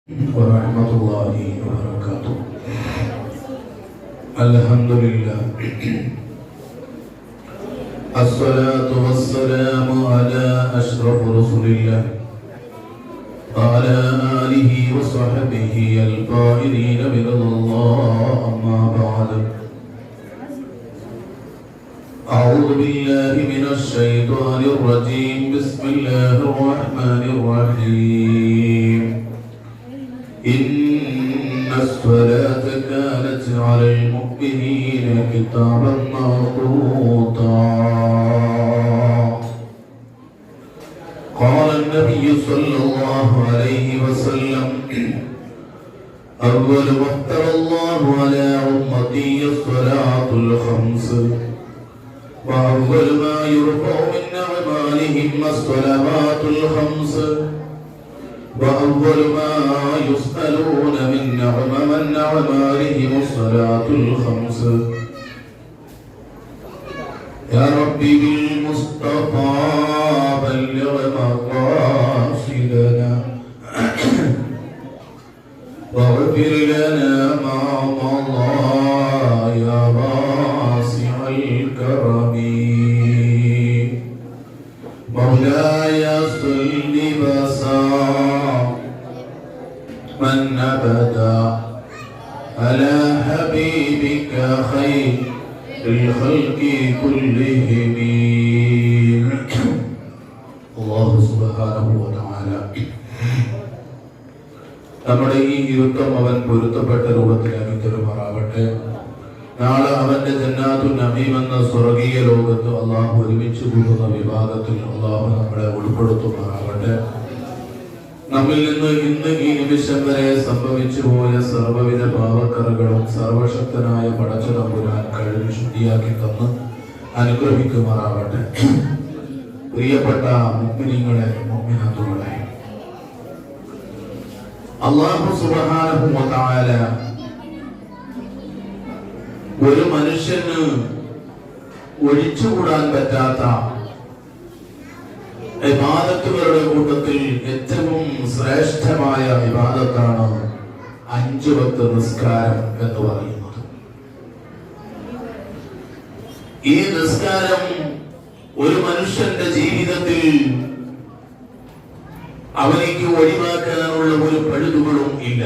ورحمة الله وبركاته. الحمد لله، الصلاة والسلام على أشرف رسول الله وعلى آله وصحبه الفائزين برضا الله. أما بعد، أعوذ بالله من الشيطان الرجيم. بسم الله الرحمن الرحيم. إن الصلاة كانت على المؤمنين كتابا موقوتا. قال النبي صلى الله عليه وسلم: أول ما افترض الله على أمتي الصلاة الخمس، وأول ما يرفع من أعمالهم الصلوات الخمس، وأول ما يسألون من أعمالهم الصلاة الخمس. يا ربي بالمصطفى بلغ مقاصدنا واغفر لنا ما مضى يا واسع الكرم. مولاي صل وسلم من أبدا على حبيبك خير الخلق كلهم. الله سبحانه وتعالى നമ്മുടെ ഈ യുദ്ധം അവൻ പൊരുത്തപ്പെട്ട രൂപത്തിലാക്കി തരുമാറാവട്ടെ. നാളെ അവന്റെ ജന്നാത്തുൽ നഈം എന്ന സ്വർഗീയ ലോകത്ത് അള്ളാഹു ഒരുമിച്ച് കൂടുന്ന വിഭാഗത്തിൽ അള്ളാഹു നമ്മളെ ഉൾപ്പെടുത്തുമാറാവട്ടെ. നമ്മിൽ നിന്ന് ഇന്ന് ഈ നിമിഷം വരെ സംഭവിച്ചു പോയ സർവ്വവിധ പാവക്കറകളും സർവശക്തനായ പടച്ചതമ്പുരാൻ കഴുകി ശുദ്ധിയാക്കി തന്ന് അനുഗ്രഹിക്കുമാറാവട്ടെ. പ്രിയപ്പെട്ട മുഅ്മിനീങ്ങളെ, മുഅ്മിനാത്തുകളെ, അല്ലാഹു സുബ്ഹാനഹു വ തആല ഒരു മനുഷ്യന് ഒഴിച്ചുകൂടാൻ പറ്റാത്ത ഇബാദത്തുകളുടെ കൂട്ടത്തിൽ ഏറ്റവും ശ്രേഷ്ഠമായ ഇബാദത്താണ് 5 വക്ത് നിസ്കാരം എന്ന് പറയുന്നത്. ഈ നിസ്കാരം ഒരു മനുഷ്യന്റെ ജീവിതത്തിൽ അവനിക്ക് ഒഴിവാക്കാനുള്ള ഒരു പഴുതുകളും ഇല്ല.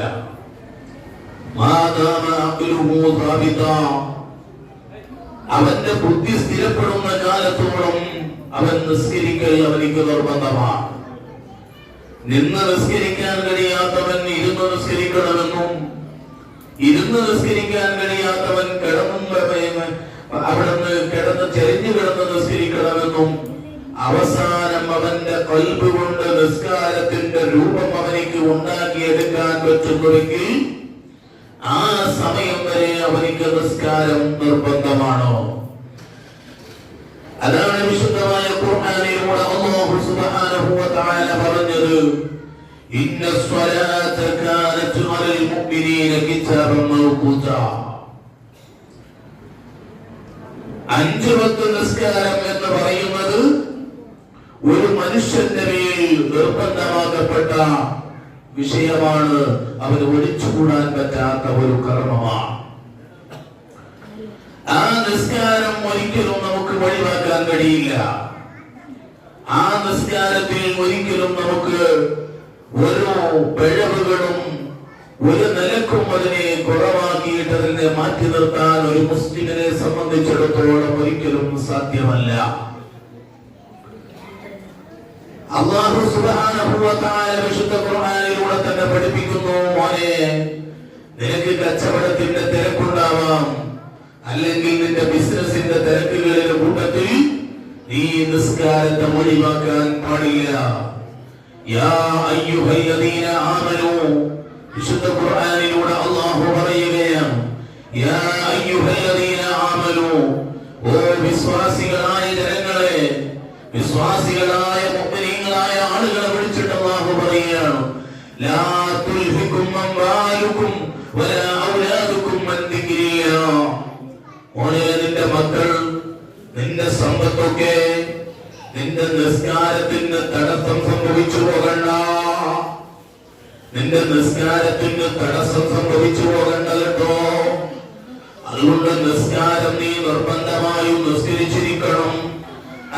അവന്റെ ബുദ്ധി സ്ഥിരപ്പെടുന്ന കാലത്തോളം അവൻ നിസ്കരിക്കൽ അവനിക്ക് നിർബന്ധമാണ്. നിന്ന് നിസ്കരിക്കാൻ കഴിയാത്തവൻ ഇരുന്ന് നിസ്കരിക്കണമെന്നും, ഇരുന്ന് നിസ്കരിക്കാൻ കഴിയാത്തവൻ അവിടുന്ന് കിടന്ന് ചെരിഞ്ഞു കിടന്ന് നിസ്കരിക്കണമെന്നും, അവസാനം അവന്റെ ഖൽബ് കൊണ്ട് നിസ്കാരത്തിന്റെ രൂപം അവനിക്ക് ഉണ്ടാക്കിയെടുക്കാൻ പറ്റുന്നുവെങ്കിൽ ആ സമയം വരെ അവനിക്ക് നിസ്കാരം നിർബന്ധമാണോ? അതാണ് വിശുദ്ധമായ ഖുർആനിലൂടെ അല്ലാഹു സുബ്ഹാനഹു വ തആല പറഞ്ഞത്: ഇന്ന സ്വലാത കാനത് അലൽ മുഅ്മിനീന കിതാബൻ മൗഖൂതാ. 5 വക്ത് നിസ്കാരം എന്ന് പറയുന്നത് ഒരു മനുഷ്യന്റെ മേൽ നിർബന്ധമാക്കപ്പെട്ട വിഷയമാണ്. അവന് ഒഴിച്ചുകൂടാൻ പറ്റാത്ത ഒരു കർമ്മമാണ്. ആ നിസ്കാരം ഒരിക്കലും നമുക്ക് ഒഴിവാക്കാൻ കഴിയില്ല. ആ നിസ്കാരത്തിൽ ഒരിക്കലും നമുക്ക് ഒരു പിഴവുകളും ഒരു നിലക്കും അതിനെ കുറവാക്കിയിട്ട് അതിനെ മാറ്റി നിർത്താൻ ഒരു മുസ്ലിമിനെ സംബന്ധിച്ചിടത്തോളം ഒരിക്കലും സാധ്യമല്ല. അല്ലാഹു സുബ്ഹാനഹു വ തആല വിശുദ്ധ ഖുർആനിലൂടെ തന്നെ പഠിപ്പിക്കുന്നു: മോനെ, നിനക്ക് കച്ചവടത്തിന്റെ തിരക്കുണ്ടാവാം, അല്ലെങ്കിൽ നിന്റെ ബിസിനസിന്റെ തിരക്കുകളിലെ കൂട്ടത്തിൽ നീ നിസ്കാരത്തെ ഒഴിവാക്കാൻ പാടില്ല. യാ അയ്യുഹല്ലദീന ആമനൂ, വിശുദ്ധ ഖുർആനിലൂടെ അല്ലാഹു പറയുകയാണ്: യാ അയ്യുഹല്ലദീന ആമനൂ, ഓ വിശ്വാസികളായ ജനങ്ങളെ, വിശ്വാസികളായ മുഅ്മിനീങ്ങളായ ആളുകളെ വിളിച്ചിട്ട് അല്ലാഹു പറയുകയാണ്: ലാ തുൽഹികും അംവാലുകും വലാ ഔലാദുകും അൻ ദിക്രില്ലാഹ്. ഓനെ, നിന്റെ മക്കൾ, നിന്റെ സമ്പത്തൊക്കെ നിന്റെ നിസ്കാരത്തിന് തടസ്സം സംഭവിച്ചു പോകണ്ട. നിന്റെ നിസ്കാരത്തിന് തടസ്സം സംഭവിച്ചു പോകണ്ട കേട്ടോ. അതുകൊണ്ട് നിസ്കാരം നീ നിർബന്ധമായും നിസ്കരിച്ചിരിക്കണം.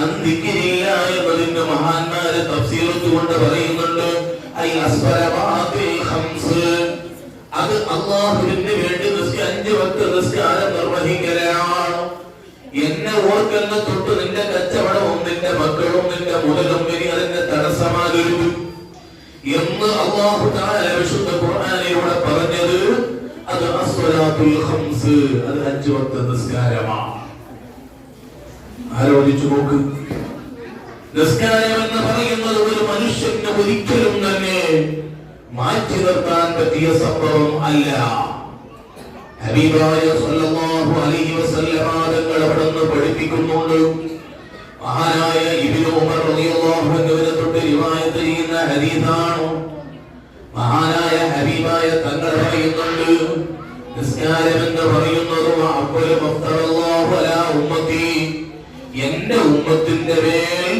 അന്തിക്കിരില്ല എന്നതിന്റെ മഹാന്മാര് തഫ്സീർ കൊണ്ട് പറയുന്നുണ്ട്. അത് അള്ളാഹുവിന് വേണ്ടി 5 വക്ത് നിസ്കാരം നിർവഹിക്കലാണ്. എന്നെ ഓർക്കുന്ന തൊട്ട് നിന്റെ കച്ചവടവും നിന്റെ മക്കളും നിന്റെ മുതലും വരി അതിന്റെ തടസ്സമാകരുത് എന്ന് അല്ലാഹു തആല വിശുദ്ധ ഖുർആനിലൂടെ പറഞ്ഞത്. അത് അസ്വലാത്തുൽ ഖംസ്, അത് 5 വക്ത് നിസ്കാരമാണ്. ആലോചിച്ചു നോക്ക്. നിസ്കാരം എന്ന് പറയുന്നത് ഒരു മനുഷ്യന് ഒരിക്കലും തന്നെ മാറ്റി നിർത്താൻ പറ്റിയ സംഭവം അല്ല. ഹബീബായ സല്ലല്ലാഹു അലൈഹി വസല്ലമ തങ്ങൾ അവിടുന്ന് പഠിപ്പിക്കുന്നുണ്ട്. മഹാനായ ഇബ്നു ഉമർ റളിയല്ലാഹു അൻഹുവിനെ തൊട്ട് റിവായത്ത് ചെയ്യുന്ന ഹദീസാണ്. മഹാനായ ഹബീബായ തങ്ങൾ പറയുന്നുണ്ട്, നിസ്കാരം എന്ന് പറയുന്നത് അഫ്ളു മഫ്തറല്ലാഹു അലാ ഉമ്മത്തി, എന്റെ ഉമ്മത്തിന്റെ മേൽ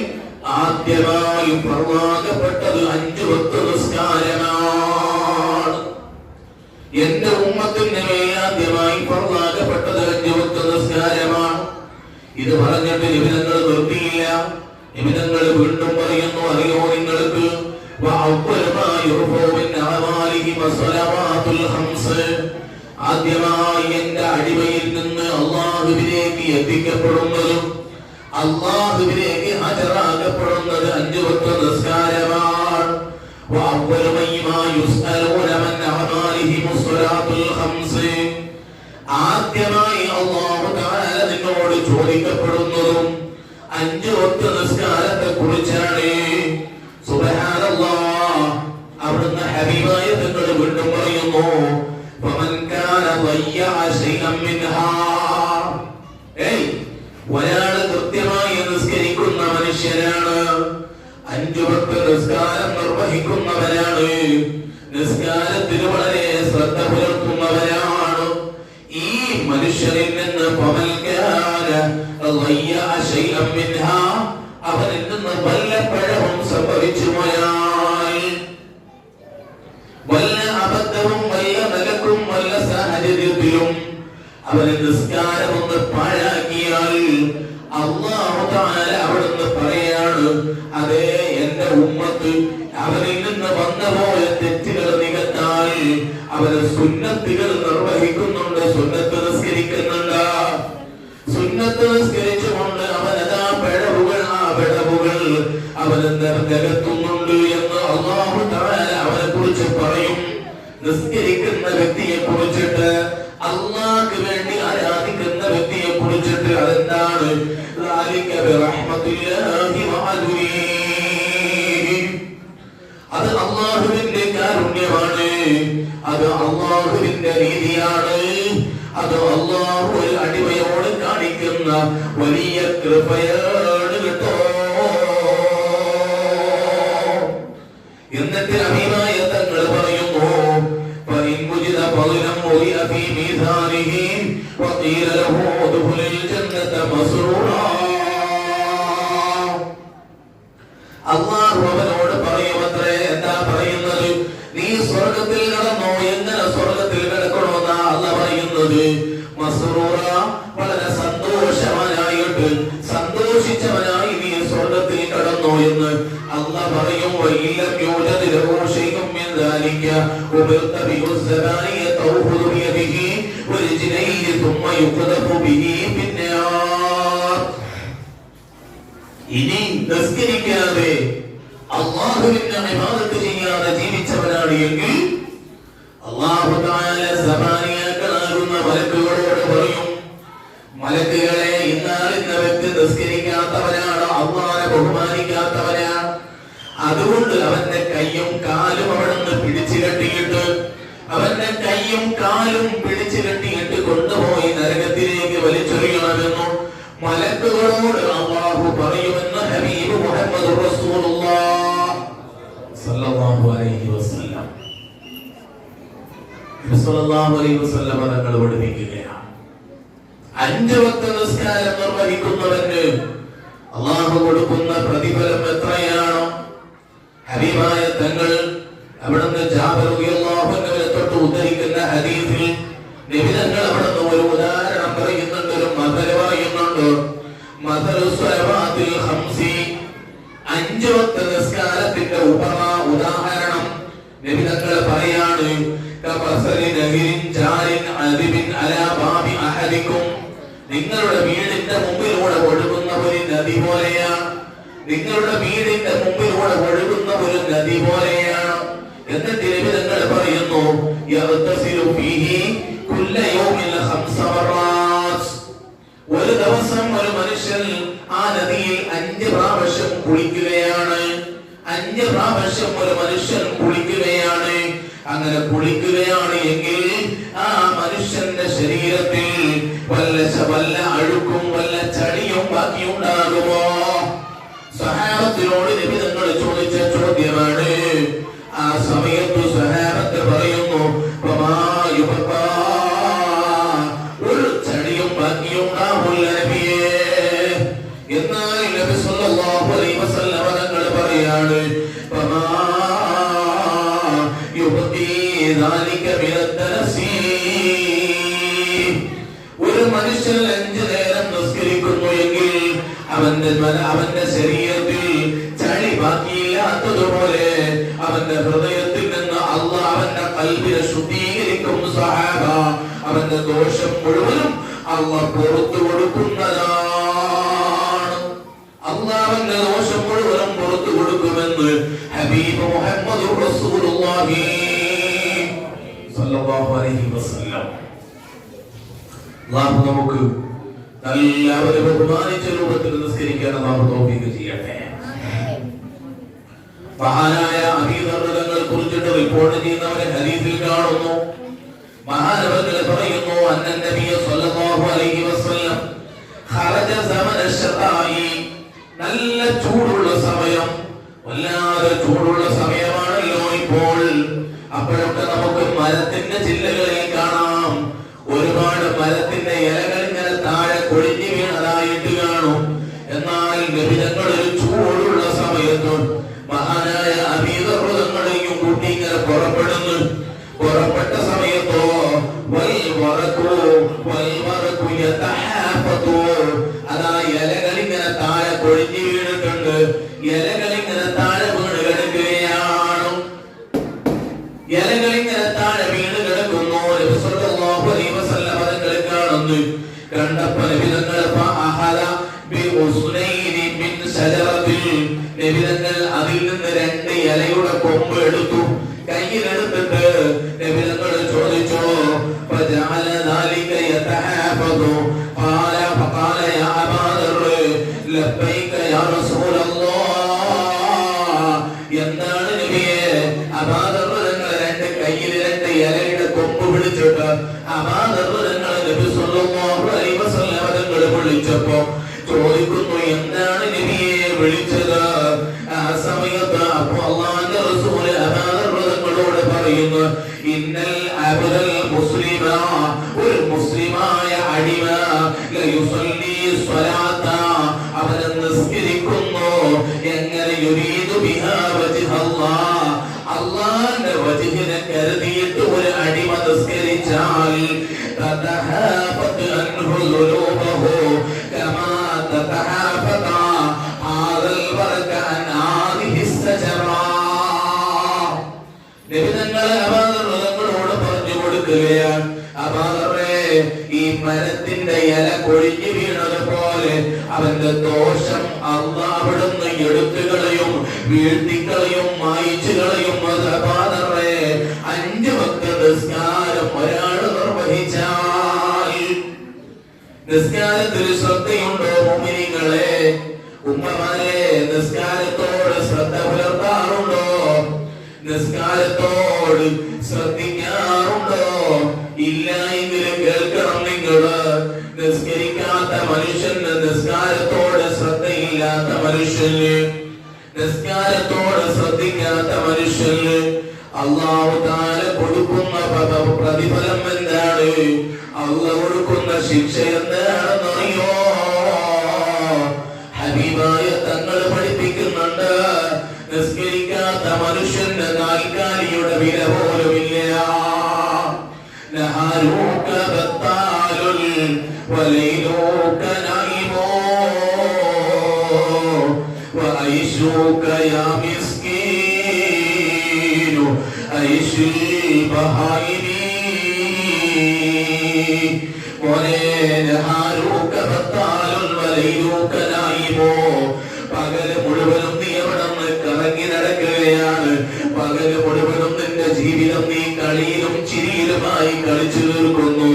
ആദ്യമായി ഫർളാക്കപ്പെട്ടത് 5 വക്ത് നിസ്കാരമാണ്. എന്റെ ഉമ്മത്തിന്റെ മേൽ ആദ്യമായി ഫർളാക്കപ്പെട്ടത് 5 വക്ത് നിസ്കാരമാണ്. ഇത് പറഞ്ഞിട്ട് നിബിധങ്ങൾ നിർത്തിയില്ല. നിബിധങ്ങൾ വീണ്ടും പറയുന്നു, അറിയോ നിങ്ങൾക്ക്, ആദ്യമായി എന്റെ അടിമയിൽ നിന്ന് അള്ളാഹുവിലേക്ക് എത്തിക്കപ്പെടുന്നതും അള്ളാഹുവിലേക്ക് ഹാജരാക്കപ്പെടുന്നത് 5 വക്ത് നിസ്കാരമാണ്. ആദ്യമായി അല്ലാഹു തആല നിന്നോട് ചോദിക്കപ്പെടുന്നതും 5 വക്ത് നിസ്കാരത്തെ കുറിച്ചാണ്. സുബ്ഹാനല്ലാഹ്. അവിടുന്ന് ഹബീബായ തങ്ങൾ വീണ്ടും പറയുന്നു, ഫമൻ കാന ضيع شيئا منها, ഒരാൾ കൃത്യമായി നിസ്കരിക്കുന്ന മനുഷ്യനാണ്, 5 വക്ത് നിസ്കാരം നിർവഹിക്കുന്നവരാണ്, നിസ്കാരത്തിന് വളരെ ശ്രദ്ധ പുലർത്തുന്നവരാണ്. ഈ മനുഷ്യനിൽ നിന്ന് അവനിൽ നിന്ന് വല്ല പഴവും സംഭവിച്ചു പോയാൽ, വല്ല അബദ്ധവും വല്ല നിലക്കും വല്ല സാഹചര്യത്തിലും അവന് നിസ്കാരം ഒന്ന് പാഴാക്കിയാൽ അല്ലാഹു തആല അവിടുന്ന് പറയാണ്, അതേ എന്റെ ഉമ്മത്ത് അവനിൽ നിന്ന് വന്നുപോയ തെറ്റുകൾ നികത്താൻ അവന് സുന്നത്തുകൾ നിർവഹിക്കുന്നുണ്ട്, സുന്നത്ത് നിസ്കരിക്കുന്നുണ്ട്. സുന്നത്ത് നിസ്കരിച്ചുകൊണ്ട് അവനതാ പിഴവുകൾ, ആ പിഴവുകൾ അവന് നികത്തുന്നുണ്ട് എന്ന് അല്ലാഹു തആല അവനെ കുറിച്ച് പറയും. നിസ്കരിക്കുന്ന വ്യക്തിയെ കുറിച്ചിട്ട്, അല്ലാഹുവിന് വേണ്ടി ആരാധിക്കുന്ന വ്യക്തിയെ കുറിച്ചിട്ട് അതെന്താണ്? അത് അല്ലാഹുവിന്റെ കാരുണ്യമാണ്, അത് അല്ലാഹുവിന്റെ രീതിയാണ്, അത് അല്ലാഹു ഒരു അടിമയോട് കാണിക്കുന്ന വലിയ കൃപയാണ് കേട്ടോ. എന്നിട്ട് അഭിമായ തങ്ങൾ പറയുന്നു, അല്ലാഹു അവനോട് പറയുമത്രേ, എന്താ പറയുന്നത്? നീ സ്വർഗത്തിൽ കടന്നോ? എങ്ങനെ സ്വർഗത്തിൽ കിടക്കണമെന്നാ അല്ലാഹു പറയുന്നത്? മസ്റൂറ, വളരെ സന്തോഷവാനായിട്ട്, സന്തോഷിച്ചവനായി നീ സ്വർഗത്തിൽ കടന്നോ എന്ന് അല്ലാഹു പറയും. ഇനി നിസ്കരിക്കാതെ അല്ലാഹുവിന്റെ ഇബാദത്ത് ചെയ്യാതെ ജീവിച്ചവനാണ് എങ്കിൽ അല്ലാഹു തആല സബാനിയാക്കളാകുന്ന മലക്കുകളോട് പറയും, മലക്കുകളെ, ഇന്ന വ്യക്തി നിസ്കരിക്കാത്തവനാണ്, അല്ലാഹുവിനെ ബഹുമാനിക്കാത്തവനാണ്, അതുകൊണ്ട് അവന്റെ കയ്യും കാലും അവിടുന്ന് പിടിച്ചു കെട്ടിയിട്ട്, അവന്റെ കയ്യും കാലും പിടിച്ചു കെട്ടിയിട്ട് കൊണ്ടുപോയി നരകത്തിലേക്ക് വലിച്ചെറിയണമെന്നു മലക്കുകളോട് അല്ലാഹു പറയുമെന്ന് ഹബീബ് മുഹമ്മദ് റസൂലുള്ളാഹി സ്വല്ലല്ലാഹു അലൈഹി വസല്ലം തങ്ങൾ പഠിപ്പിക്കുകയാണ്. 5 വക്ത് നിസ്കാരം നിർവഹിക്കുന്നവന് അല്ലാഹു കൊടുക്കുന്ന പ്രതിഫലം എത്രയാണോ? ഹബീബായ തങ്ങൾ അവിടുന്ന് ജാബിർ റളിയല്ലാഹു അൻഹുവിനെ തൊട്ട് ഉദ്ധരിക്കുന്ന ഹദീസിൽ നബി തങ്ങൾ അവിടുന്ന് ഒരു ഉദാഹരണം പറയുന്നുണ്ട്, ഒരു മസല പറയുന്നുണ്ട്. മസലു സ്വലവാത്തിൽ ഖംസി, 5 വക്ത നിസ്കാരത്തിന്റെ ഉദാഹരണം നബി തങ്ങൾ പറയാണ്. കമസലി നഹിരിൻ ജാരിൻ അദിബിൻ അലാ ബാബി അഹദികും, നിങ്ങളുടെ വീടിന്റെ മുമ്പിലൂടെ ഒഴുകുന്ന ഒരു നദി പോലെയാണ്. നിങ്ങളുടെ വീടിന്റെ മുമ്പിലൂടെ ഒഴുകുന്ന ഒരു നദി പോലെയാണ്. എന്നിട്ട് നബി തങ്ങൾ പറയുന്നു, യഗ്തസിലു ഫീഹി കുല്ല യൗമിൻ 5 മററാത്ത്, ഒരു ദിവസം ഒരു മനുഷ്യൻ ആ നദിയിൽ 5 പ്രാവശ്യം കുളിക്കുകയാണ്. 5 പ്രാവശ്യം ഒരു മനുഷ്യൻ കുളിക്കുകയാണ്. അങ്ങനെ കുളിക്കുകയാണ് എങ്കിൽ ആ മനുഷ്യന്റെ ശരീരത്തിൽ വല്ല അഴുക്കും വല്ല ചളിയും ബാക്കിയുണ്ടാകുമോ? സഹാബത്തിനോട് നബി തങ്ങൾ ചോദിച്ച ചോദ്യമാണ്. ആ സമയത്ത് സഹാബത്ത് പറയുന്നു, ഒരു ചളിയും ബാക്കിയുണ്ടാവില്ല നബിയേ. എന്നാൽ നബി സല്ലല്ലാഹു അലൈഹി വസല്ലം തങ്ങൾ പറയാണ്, ഒരു മനുഷ്യൻ 5 നേരം നിസ്കരിക്കുന്നു എങ്കിൽ അവന്റെ ശരീരത്തിൽ ചളി ബാക്കിയില്ലാത്തതുപോലെ അവന്റെ ഹൃദയത്തിൽ നിന്ന് അല്ലാഹ് അവന്റെ ഖൽബിനെ ശുദ്ധീകരിക്കും. സഹാബ, അവന്റെ ദോഷം മുഴുവനും അല്ലാഹ് പുറത്തു കൊടുക്കുന്നതാണ്. അല്ലാഹ് അവന്റെ ദോഷം മുഴുവനും പുറത്തു കൊടുക്കുമെന്ന് ഹബീബ് മുഹമ്മദ് റസൂലുള്ളാഹി സല്ലല്ലാഹു അലൈഹി വസല്ലം. അല്ലാഹു നമുക്ക് എല്ലാവരും ബഹുമാനിച്ച രൂപത്തിൽ നിസ്കരിക്കാൻ അല്ലാഹു തൗഫീഖ് ചെയ്യട്ടെ. മഹാനായ അബീ ദർ തങ്ങളെ കുറിച്ചിട്ട് റിപ്പോർട്ട് ചെയ്യുന്നവരെ ഹദീസിൽ കാണുന്നു. മഹാനവർ പറയുന്നു, അന്നൻ നബി സല്ലല്ലാഹു അലൈഹി വസല്ലം ഖറജ സമന ശതായി, നല്ല ചൂടുള്ള സമയം, വല്ലാതെ ചൂടുള്ള സമയമാണല്ലോ ഇപ്പോൾ. അപ്പോഴൊക്കെ നമുക്ക് മരത്തിന്റെ ചില്ലകളിൽ കാണാം ഒരുപാട് മരത്തിന്റെ ഇലകൾ ഇങ്ങനെ താഴെ കൊഴിഞ്ഞു വീണതായിട്ട് കാണും. എന്നാൽ നബി തങ്ങൾ ഒരു ചൂടുള്ള സമയത്ത് മഹാനായ അബീ ദർ തങ്ങളെയും കൂട്ടി ഇങ്ങനെ പുറപ്പെടുന്നു. പുറപ്പെട്ട സമയത്തോ അതാ ഇലകൾ ഇങ്ങനെ താഴെ കൊഴിഞ്ഞു വീണിട്ടുണ്ട്. ഇലകൾ ഇങ്ങനെ താഴെ വീണ് കിടക്കുകയാണ്. ഇലകൾ ഇങ്ങനെ താഴെ വീണ് കിടക്കുന്നു. നബി സല്ലല്ലാഹു അലൈഹി വസല്ലം തങ്ങൾ കാണുന്നു. കണ്ടപ്പോൾ നബി തങ്ങൾ നബി തങ്ങൾ അതിൽ നിന്ന് 2 ഇലയുടെ കൊമ്പ് എടുത്തു. കയ്യിലെടുത്തിട്ട് നബി തങ്ങൾ ചോദിച്ചു, فجعل ذلك يتحافظ قال فقال يا أبا ذر لبيك يا رسول الله. എന്താണ് നബിയെ? അബൂ ദർ തങ്ങൾ 2 കയ്യിൽ 2 ഇലയുടെ കൊമ്പ് പിടിച്ചിട്ട് അബൂ ദർ തങ്ങൾ നബി സല്ലല്ലാഹു അലൈഹി വസല്ലം തങ്ങൾ വിളിച്ചപ്പോൾ ചോദിക്കുന്നു, എന്താണ് നബിയെ വിളിച്ചത്? ആ സമയത്ത് അപ്പോൾ അല്ലാഹുവിന്റെ റസൂൽ അബൂ ദർ തങ്ങളോട് പറയുന്നു, ഇന്നൽ അബ്ദൽ മുസ്ലിമ, ഒരു മുസ്ലിമായ അടിമ, ലയുസല്ലി സ്വലാത്ത, അവൻ നിസ്കരിക്കുന്നു. എങ്ങനെ? യുരീദു ബിഹാ വജ്ഹ അല്ലാഹ്, അല്ലാഹുവിന്റെ വജ്ഹിനെ കരുതിയിട്ട് ഒരു അടിമ നിസ്കരിച്ചാൽ തതഹാഫത് അൻഹു ദുനൂബഹു കമാ തതഹാഫത ഹാദൽ വറക അൻ ഹാദിഹി സജറ. നബി തങ്ങൾ അബൂ ദർ തങ്ങളോട് പറഞ്ഞു കൊടുക്കുകയാണ്, അബൂ ദർറേ, ഈ മരത്തിന്റെ ഇല കൊഴിഞ്ഞു വീണതുപോലെ അവന്റെ ദോഷം അല്ലാഹ് അവിടുന്ന് എടുത്തുകളയും, വീഴ്ത്തിക്കളയും, മായിച്ചുകളയും. അബൂ ദർറേ, 5 വക്ത നിസ്കാരം ഒരാൾ നിർവഹിച്ചാൽ, നിസ്കാരത്തിൽ ശ്രദ്ധയുണ്ടോ മുഅ്മിനീങ്ങളെ? ഉമ്മമാരെ, നിസ്കാരത്തോട് ശ്രദ്ധ പുലർത്താറുണ്ടോ? നിസ്കാരത്തോട് ശ്രദ്ധിക്കാറുണ്ടോ? ഇല്ല എങ്കിൽ കേൾക്കണം നിങ്ങള്. നിസ്കരിക്കാത്ത മനുഷ്യന്, നിസ്കാരത്തോട് ശ്രദ്ധയില്ലാത്ത മനുഷ്യന്, നിസ്കാരത്തോട് ശ്രദ്ധിക്കാത്ത മനുഷ്യന് അല്ലാഹു തആല കൊടുക്കുന്ന പ്രതിഫലം എന്താണ്? അല്ലാഹു കൊടുക്കുന്ന ശിക്ഷ എന്താണെന്നറിയോ? ഹബീബായ തങ്ങൾ പഠിപ്പിക്കുന്നുണ്ട്, നിസ്കരിക്കാത്ത മനുഷ്യന്റെ നാൽക്കാലിയുടെ വില പോലുമില്ല. നഹാരൂക ബത്താലുൽ വലൈലൂക നൈമോ വഐശൂക യാ മിസ്കീനു ഐശുൽ ബഹായിനി. പകല് മുഴുവനും നീ എവിടെ കറങ്ങി നടക്കുകയാണ്. പകല് മുഴുവനും നിന്റെ ജീവിതം നീ കളിയിലും ചിരിയിലുമായി കളിച്ചു തീർക്കുന്നു.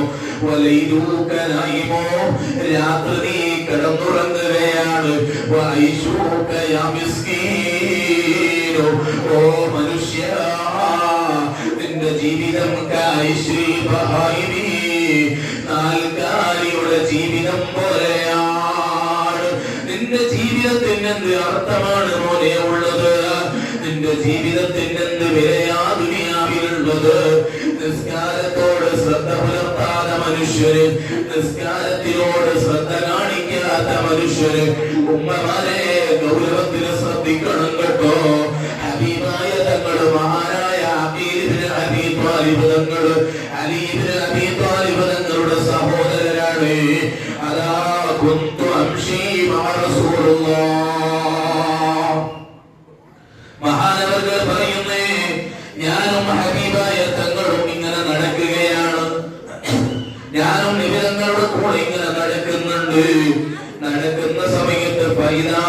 വലൈലൂക്കനായിമോ രാത്രി നീ കിടന്നുറങ്ങുകയാണ്. ഓ മനുഷ്യ, നിന്റെ ജീവിതം നാൽക്കാലിയുടെ ജീവിതം പോലെയാണ്. നിന്റെ ജീവിതത്തിന് എന്ത് അർത്ഥമാണ് മോനെ ഉള്ളത്? നിന്റെ ജീവിതത്തിന് എന്ത് വിലയാ ദുനിയാവിലുള്ളത്? നിസ്കാരത്തോട് ശ്രദ്ധ പുലർത്താത്ത മനുഷ്യര്, നിസ്കാരത്തിനോട് ശ്രദ്ധ കാണിക്കാത്ത മനുഷ്യര്, ഉമ്മമാരെ ഗൗരവത്തിന് ശ്രദ്ധിക്കണം കേട്ടോ. ഹബീബായ തങ്ങള് മഹാനായ അബീ ത്വാലിബ് തങ്ങള്, അലി ഇബ്നു അബീ ത്വാലിബ് തങ്ങളുടെ സഹോദരരാണ്. അലാ കുന്തു അംശി മഅ റസൂലുള്ളാഹ്. മഹാനവർകൾ പറയുന്നേ, ഞാനും ഹബീബായ തങ്ങളും ഇങ്ങനെ നടക്കുകയാണ്. ഞാനും നബി തങ്ങളുടെ കൂടെ ഇങ്ങനെ നടക്കുന്നുണ്ട്. നടക്കുന്ന സമയത്ത് ഫൈദാ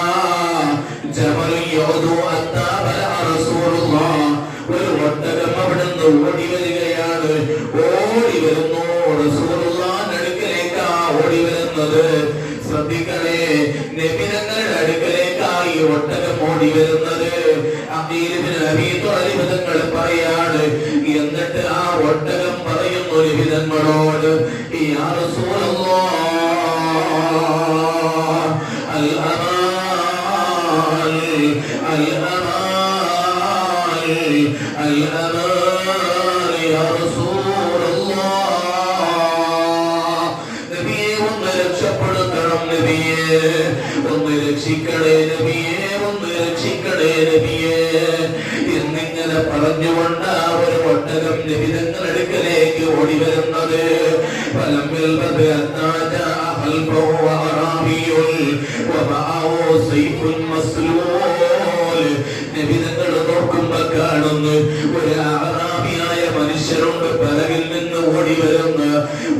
ജമലു യൗദു അത്താ ബലഅ റസൂലുള്ളാഹ്, ഒരു ഒട്ടകം അവിടുന്ന് ഓടി വരികയാണ്. ഓടി വരുന്നു, റസൂലുള്ളാഹിന്റെ അടുക്കലേക്കാ ഓടി വരുന്നത്. ശ്രദ്ധിക്കണേ, നബി തങ്ങളുടെ അടുക്കലേക്കായി ഒട്ടകം ഓടി വരുന്നത്. അബീ ത്വാലിബ് തങ്ങൾ പറയാണ്. എന്നിട്ട് ആ ഒട്ടകം പറയുന്നു നബി തങ്ങളോട്, യാ റസൂലല്ലാഹ് അൽ അമാൻ അൽ അമാൻ അൽ അമാൻ യാ റസൂലല്ലാഹ്. നബിയെ ഒന്ന് രക്ഷപ്പെടുത്തണം നബിയെ, ഒന്ന് രക്ഷിക്കണേ നബിയെ, ഒന്ന് രക്ഷിക്കണേ നബിയെ എന്നിങ്ങനെ പറഞ്ഞുകൊണ്ട് ഒരു ഒട്ടകം നബി തങ്ങളുടെ അടുക്കലേക്ക് ഓടി വരുന്നത്. നബി തങ്ങൾ നോക്കുമ്പോ കാണുന്നു ഒരു അറാബിയായ മനുഷ്യരുണ്ട് പിറകിൽ നിന്ന് ഓടി വരുന്നു.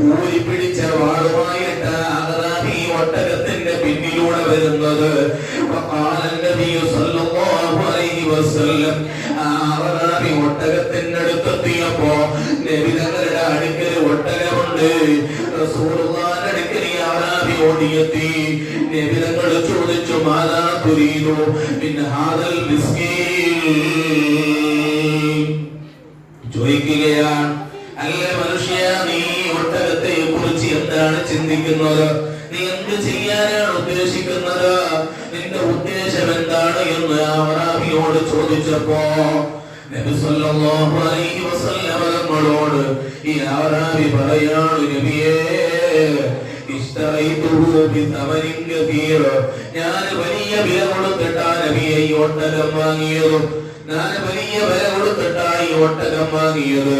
ഊരി പിടിച്ച വാളുമായിട്ട് അറാബി ഒട്ടകത്തിന്റെ പിന്നിലൂടെ വരുന്നത്. അറാബി ഒട്ടകത്തിന്റെ അടുത്തെത്തിയപ്പോ നബി തങ്ങളുടെ അടുക്കൽ ഒട്ടകമുണ്ട്. റസൂലുള്ളാഹിന്റെ അടുക്കൽ അറാബി ഓടിയെത്തി. നബി തങ്ങൾ ചോദിച്ചു, മാദാ തുരീദു മിൻ ഹാദൽ മിസ്കീൻ. ചോദിക്കുകയാണ്, അല്ല മനുഷ്യ, നീ ഒട്ടകത്തെ കുറിച്ച് എന്താണ് ചിന്തിക്കുന്നത്? നീ എന്ത് ചെയ്യാനാണ് ഉദ്ദേശിക്കുന്നത്? നിന്റെ ഉദ്ദേശം എന്താണ് എന്ന് അറാബിയോട് ചോദിച്ചപ്പോ നബി സല്ലല്ലാഹു അലൈഹി വസല്ലം തങ്ങളോട് ഈ അറാബി പറയാണ്, നബിയേ, ഞാൻ വലിയ വില കൊടുത്തിട്ടാ നബിയെ ഈ ഒട്ടകം വാങ്ങിയത്. ഞാൻ വലിയ വില കൊടുത്തിട്ടായി ഒട്ടകം വാങ്ങിയത്.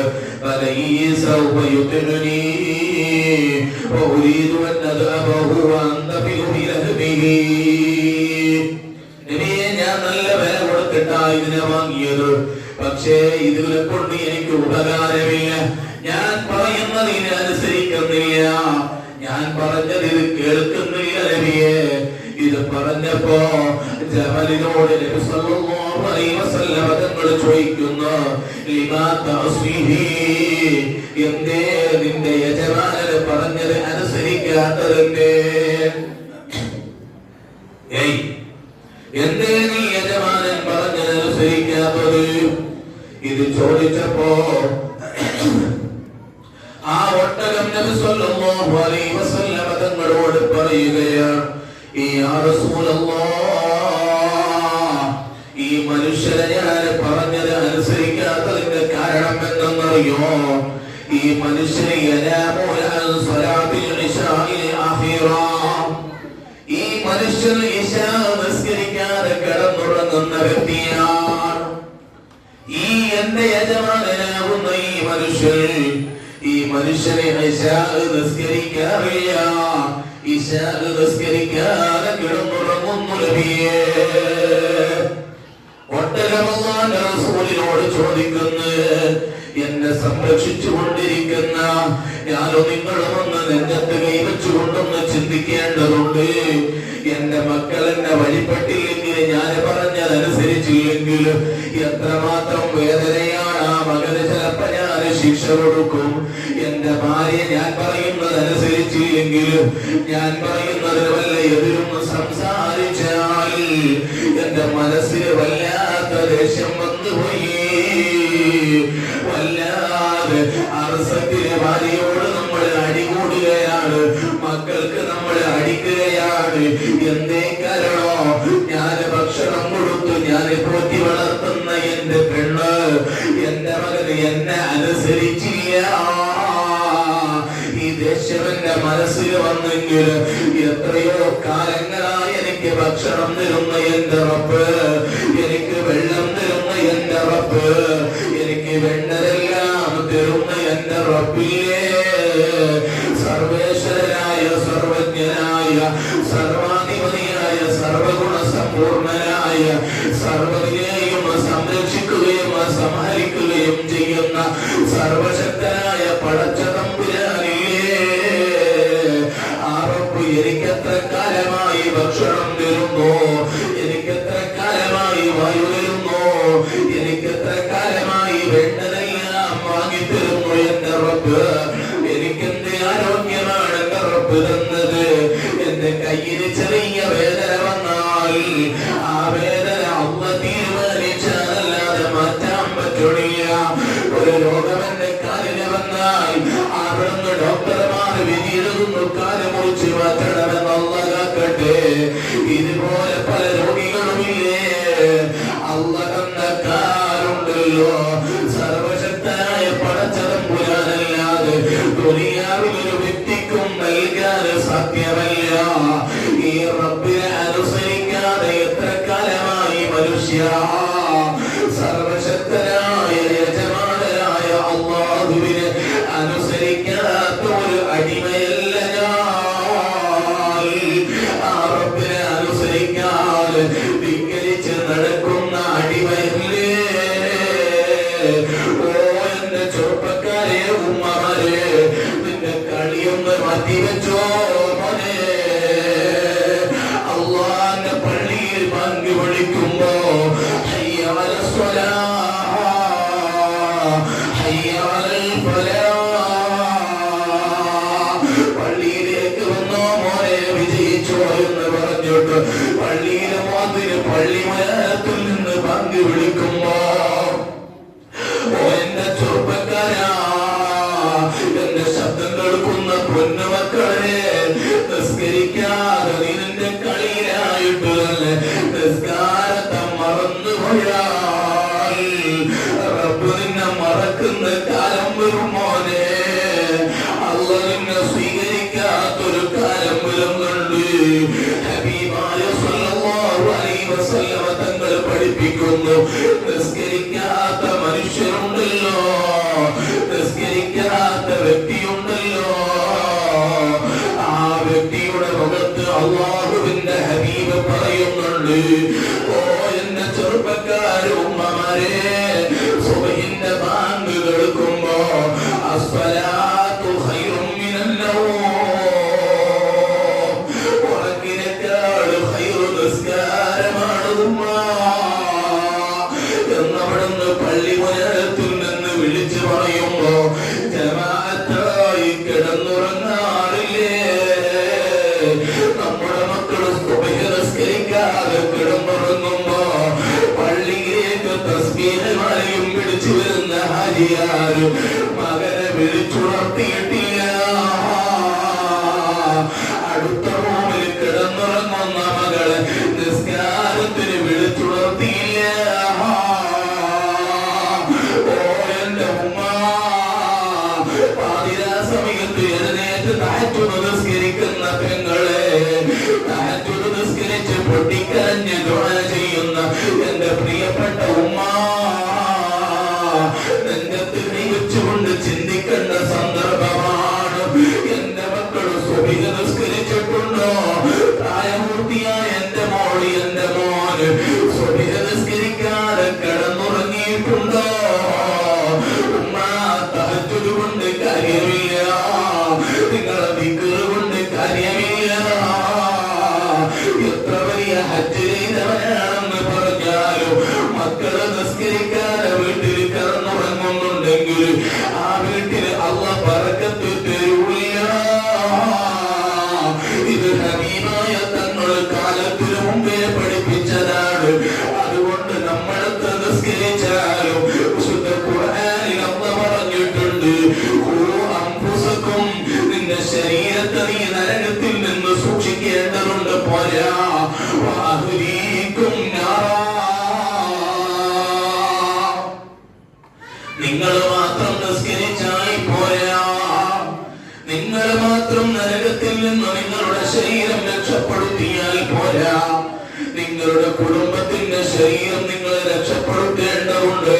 ഞാൻ നല്ല വില കൊടുത്തിട്ടാ ഇതിനെ വാങ്ങിയത്. പക്ഷേ ഇതിനെ കൊണ്ട് എനിക്ക് ഉപകാരമില്ല. ഞാൻ പറയുന്നത് ഇതിനെ അനുസരിക്കുന്നില്ല. ഞാൻ പറഞ്ഞത് ഇത് കേൾക്കുന്നില്ല നബിയെ. ഇത് പറഞ്ഞപ്പോ ജമലിനോട് നബി സല്ലല്ലാഹു അലൈഹി വസല്ലം തങ്ങൾ ചോദിക്കുന്നു, ലിമാ തഅസ്ഫിഹി, എന്തേ നിന്റെ യജമാനൻ പറഞ്ഞത് അനുസരിക്കാത്തതെന്തേ? എന്തേ നീ യജമാനൻ പറഞ്ഞത് അനുസരിക്കാത്തത്? ഇത് ചോദിച്ചപ്പോ ആ ഒട്ടകം നബി സല്ലല്ലാഹു അലൈഹി വസല്ലം തങ്ങളോട് പറയുകയാണ്, യാ റസൂലല്ലാഹ്, ഈ മനുഷ്യനെ ഞാൻ പറഞ്ഞത് അനുസരിക്കാത്തതിന്റെ കാരണം എന്തെന്നറിയോ? ഈ മനുഷ്യനെ ഈ മനുഷ്യൻ ഇശാ നിസ്കരിക്കാതെ കിടന്നുറങ്ങുന്ന വ്യക്തിയാണ്. ഈ എന്റെ യജമാനാകുന്ന ഈ മനുഷ്യനെ നിസ്കരിക്കാറില്ല, നിസ്കരിക്കാതെ കിടന്നുറങ്ങുന്നു നബിയേ. ഒട്ടകമല്ലാന്റെ റസൂലിനോട് ചോദിക്കുന്നു, എന്നെ സംരക്ഷിച്ചു കൊണ്ടിരിക്കുന്ന ഞാനോ നിങ്ങളും ഒന്ന് നെഞ്ചത്ത് കൈവച്ചുകൊണ്ടൊന്ന് ചിന്തിക്കേണ്ടതുണ്ട്. എന്റെ മക്കൾ എന്നെ വഴിപ്പെട്ടില്ലെങ്കിൽ, ഞാൻ പറഞ്ഞതനുസരിച്ചില്ലെങ്കിൽ എത്രമാത്രം വേദനയാണ് ആ മകന്. ചിലപ്പോ ഞാൻ ശിക്ഷ കൊടുക്കും. എന്റെ ഭാര്യ ഞാൻ പറയുന്നതനുസരിച്ചില്ലെങ്കിൽ, ഞാൻ പറയുന്നതിന് വല്ല എതിരൊന്ന് സംസാരിച്ചാൽ എന്റെ മനസ്സിന് വല്ലാത്ത ദേഷ്യം വന്നുപോയി. വല്ലാതെ അർസത്തിലെ ഭാര്യയോട് നമ്മൾ അടികൂടുകയാണ്, മക്കൾക്ക് നമ്മൾ അടിക്കുകയാണ്. എന്തേ കാരണോ? ഞാൻ ഭക്ഷണം കൊടുത്തു, ഞാൻ പോറ്റി വളർത്തുന്ന എന്റെ പെണ്ണ്, എന്റെ മകന് എന്നെ അനുസരിച്ചില്ല. ഈ ദേഷ്യം എന്റെ മനസ്സിൽ വന്നെങ്കിൽ എത്രയോ കാലങ്ങളായി എനിക്ക് ഭക്ഷണം തരുന്ന എന്റെ റബ്ബ്, എനിക്ക് വെള്ളം തരുന്ന എന്റെ റബ്ബ്, എനിക്ക് വേണ്ടതെല്ലാം തരുന്ന എന്റെ റബ്ബിലേ, സർവേശ്വരനായ സർവജ്ഞനായ സർവാധിപതിയായ സർവഗുണ സമ്പൂർണനായ സർവ്വതിനെയും സംരക്ഷിക്കുകയും സംഹരിക്കുകയും ചെയ്യുന്ന സർവശക്തനായ പടച്ച തമ്പുരാനില്ലേ, ആ റബ്ബ് എനിക്കെത്ര കാലമായി ഭക്ഷണം തരുന്നു, എനിക്കെത്ര കാലമായി വായു തരുന്നു, എനിക്കെത്ര കാലമായി വേണ്ടതെല്ലാം വാങ്ങിത്തരുന്നു എന്റെ റബ്ബ്. എനിക്കെന്ത് ആരോഗ്യമാണ് എന്റെ റബ്ബ് തന്നത്. എന്റെ കയ്യിൽ ചെറിയ വേദന വന്നാൽ ആ വേദന അള്ള തീരുമാനിച്ചാലല്ലാതെ മാറ്റാൻ പറ്റില്ല. ഒരു രോഗം എന്റെ കാലിന് വന്നാൽ അവിടുന്ന് ഡോക്ടർമാർ വിധിയെഴുതുന്നു, കാല് മുറിച്ച് മാറ്റണമെന്ന് അള്ള കാക്കട്ടെ. ഇതുപോലെ പല രോഗികളുമില്ലേ? അള്ള തന്ന കാലുണ്ടല്ലോ, സർവശക്തനായ പടച്ചതമ്പുരാനല്ലാതെ ദുനിയാവിൽ ഒരു വ്യക്തിക്കും നൽകാൻ സാധ്യമല്ല. ഈ റബ്ബിനെ അനുസരിക്കാതെ എത്ര കാലമായി മനുഷ്യ? സർവശക്തനായ യജമാനനായ അല്ലാഹുവിനെ അനുസരിക്കാത്ത ഒരു അടിമയല്ല ഞാൻ. ആ റബ്ബിനെ അനുസരിക്കാതെ ധിക്കരിച്ച് നടക്കുന്ന അടിമയല്ലേ? ഓ എന്റെ ചെറുപ്പക്കാരെ, ഉമ്മമാരെ, നിന്റെ കളിയൊന്ന് മാറ്റിവെച്ചോ മോനെ. അള്ളാന്റെ പള്ളിയിൽ പങ്ക് വിളിക്കുമ്പോ ഹയ്യ അലൽ സ്വലാഹ്, ഹയ്യ അലൽ ഫലാഹ്, പള്ളിയിലേക്ക് വന്നോ മോനെ, വിജയിച്ചോ എന്ന് പറഞ്ഞിട്ട് പള്ളിയിലെ മോതിന് പള്ളി മലത്തിൽ നിന്ന് പങ്ക് വിളിക്കുമ്പോ, എന്റെ ചെറുപ്പക്കാരാ, എന്റെ ശബ്ദം കേൾക്കുന്ന പൊന്നുമക്കളെ, നിസ്കരിക്കാതെ നീ നിന്റെ കളിയിലായിട്ട് തന്നെ നിസ്കാരത്തെ മറന്നുപോയാൽ റബ്ബ് നിന്നെ മറക്കുന്ന കാലം വരും മോനെ. അള്ള നിന്നെ സ്വീകരിക്കാത്തൊരു കാലം വരുന്നുണ്ട്. ഹബീബായ സല്ലല്ലാഹു അലൈഹി വസല്ലമ തങ്ങൾ പഠിപ്പിക്കുന്നു, നിസ്കരിക്കാത്ത മനുഷ്യരുണ്ടല്ലോ, നിസ്കരിക്കാത്ത വ്യക്തിയുണ്ടല്ലോ, ആ വ്യക്തിയുടെ മുഖത്ത് അല്ലാഹുവിന്റെ ഹബീബ് പറയുന്നുണ്ട്, ഓ എന്റെ ചെറുപ്പക്കാരെ, ഉമ്മമാരെ, സുബഹിന്റെ ബാങ്ക് കേൾക്കുമ്പോ അസ്സലാത്തു ഖൈറും മിനൻ നൗം, ഉറക്കിനേക്കാൾ ഖൈറു നിസ്കാരമാണ് ഉമ്മ എന്നവിടുന്ന് പള്ളി മുനത്തിൽ നിന്ന് വിളിച്ചു പറയുമ്പോ ജമാഅത്തായി കിടന്നുറങ്ങാറില്ലേ? നമ്മുടെ മക്കൾ സുബഹി നിസ്കരിക്കാതെ കിടന്നുറങ്ങുമ്പോ പള്ളിയിലേക്ക് തസ്ബീഹ് മഴയും പിടിച്ചു വരുന്ന ഹാജിയാര് മകനെ വിളിച്ചുണർത്തിയിട്ടില്ല. അടുത്ത റൂമിൽ കിടന്നുറങ്ങുന്ന മകളെ നിസ്കാരത്തിന് വിളിച്ചുണർത്തിയില്ല. ഓ എന്റെ ഉമ്മ, പാതിരാ സമയത്ത് എഴുന്നേറ്റ് തഹജ്ജുദ് നിസ്കരിക്കുന്ന പെങ്ങളെ, തഹജ്ജുദ് നിസ്കരിച്ച് പൊട്ടിക്കരഞ്ഞ് ദുആ ചെയ്യുന്ന വീടുണ്ടെങ്കിൽ ആ വീട്ടിൽ അല്ലാഹ് ബറക്കത്ത് തരൂല. ഇത് ഹബീബായ തങ്ങൾ കാലത്തിന് മുമ്പേ പഠിപ്പിച്ചതാണ്. അതുകൊണ്ട് നമ്മളെ നിസ്കരിച്ചാലും വിശുദ്ധ ഖുർആനിൽ അല്ലാഹ് പറഞ്ഞിട്ടുണ്ട്, അൻഫുസകും, നിന്റെ ശരീരത്തെ നീ നരകത്തിൽ നിന്ന് സൂക്ഷിക്കേണ്ടതുണ്ട്. പോരാ, വഅഹ്ലീകും നാറാ, നിങ്ങൾ മാത്രം നിസ്കരിച്ചായി പോരാ. നിങ്ങൾ മാത്രം നരകത്തിൽ നിന്ന് നിങ്ങളുടെ ശരീരം രക്ഷപ്പെടുത്തിയാൽ പോരാ. നിങ്ങളുടെ കുടുംബത്തിന്റെ ശരീരം നിങ്ങൾ രക്ഷപ്പെടുത്തേണ്ടതുണ്ട്.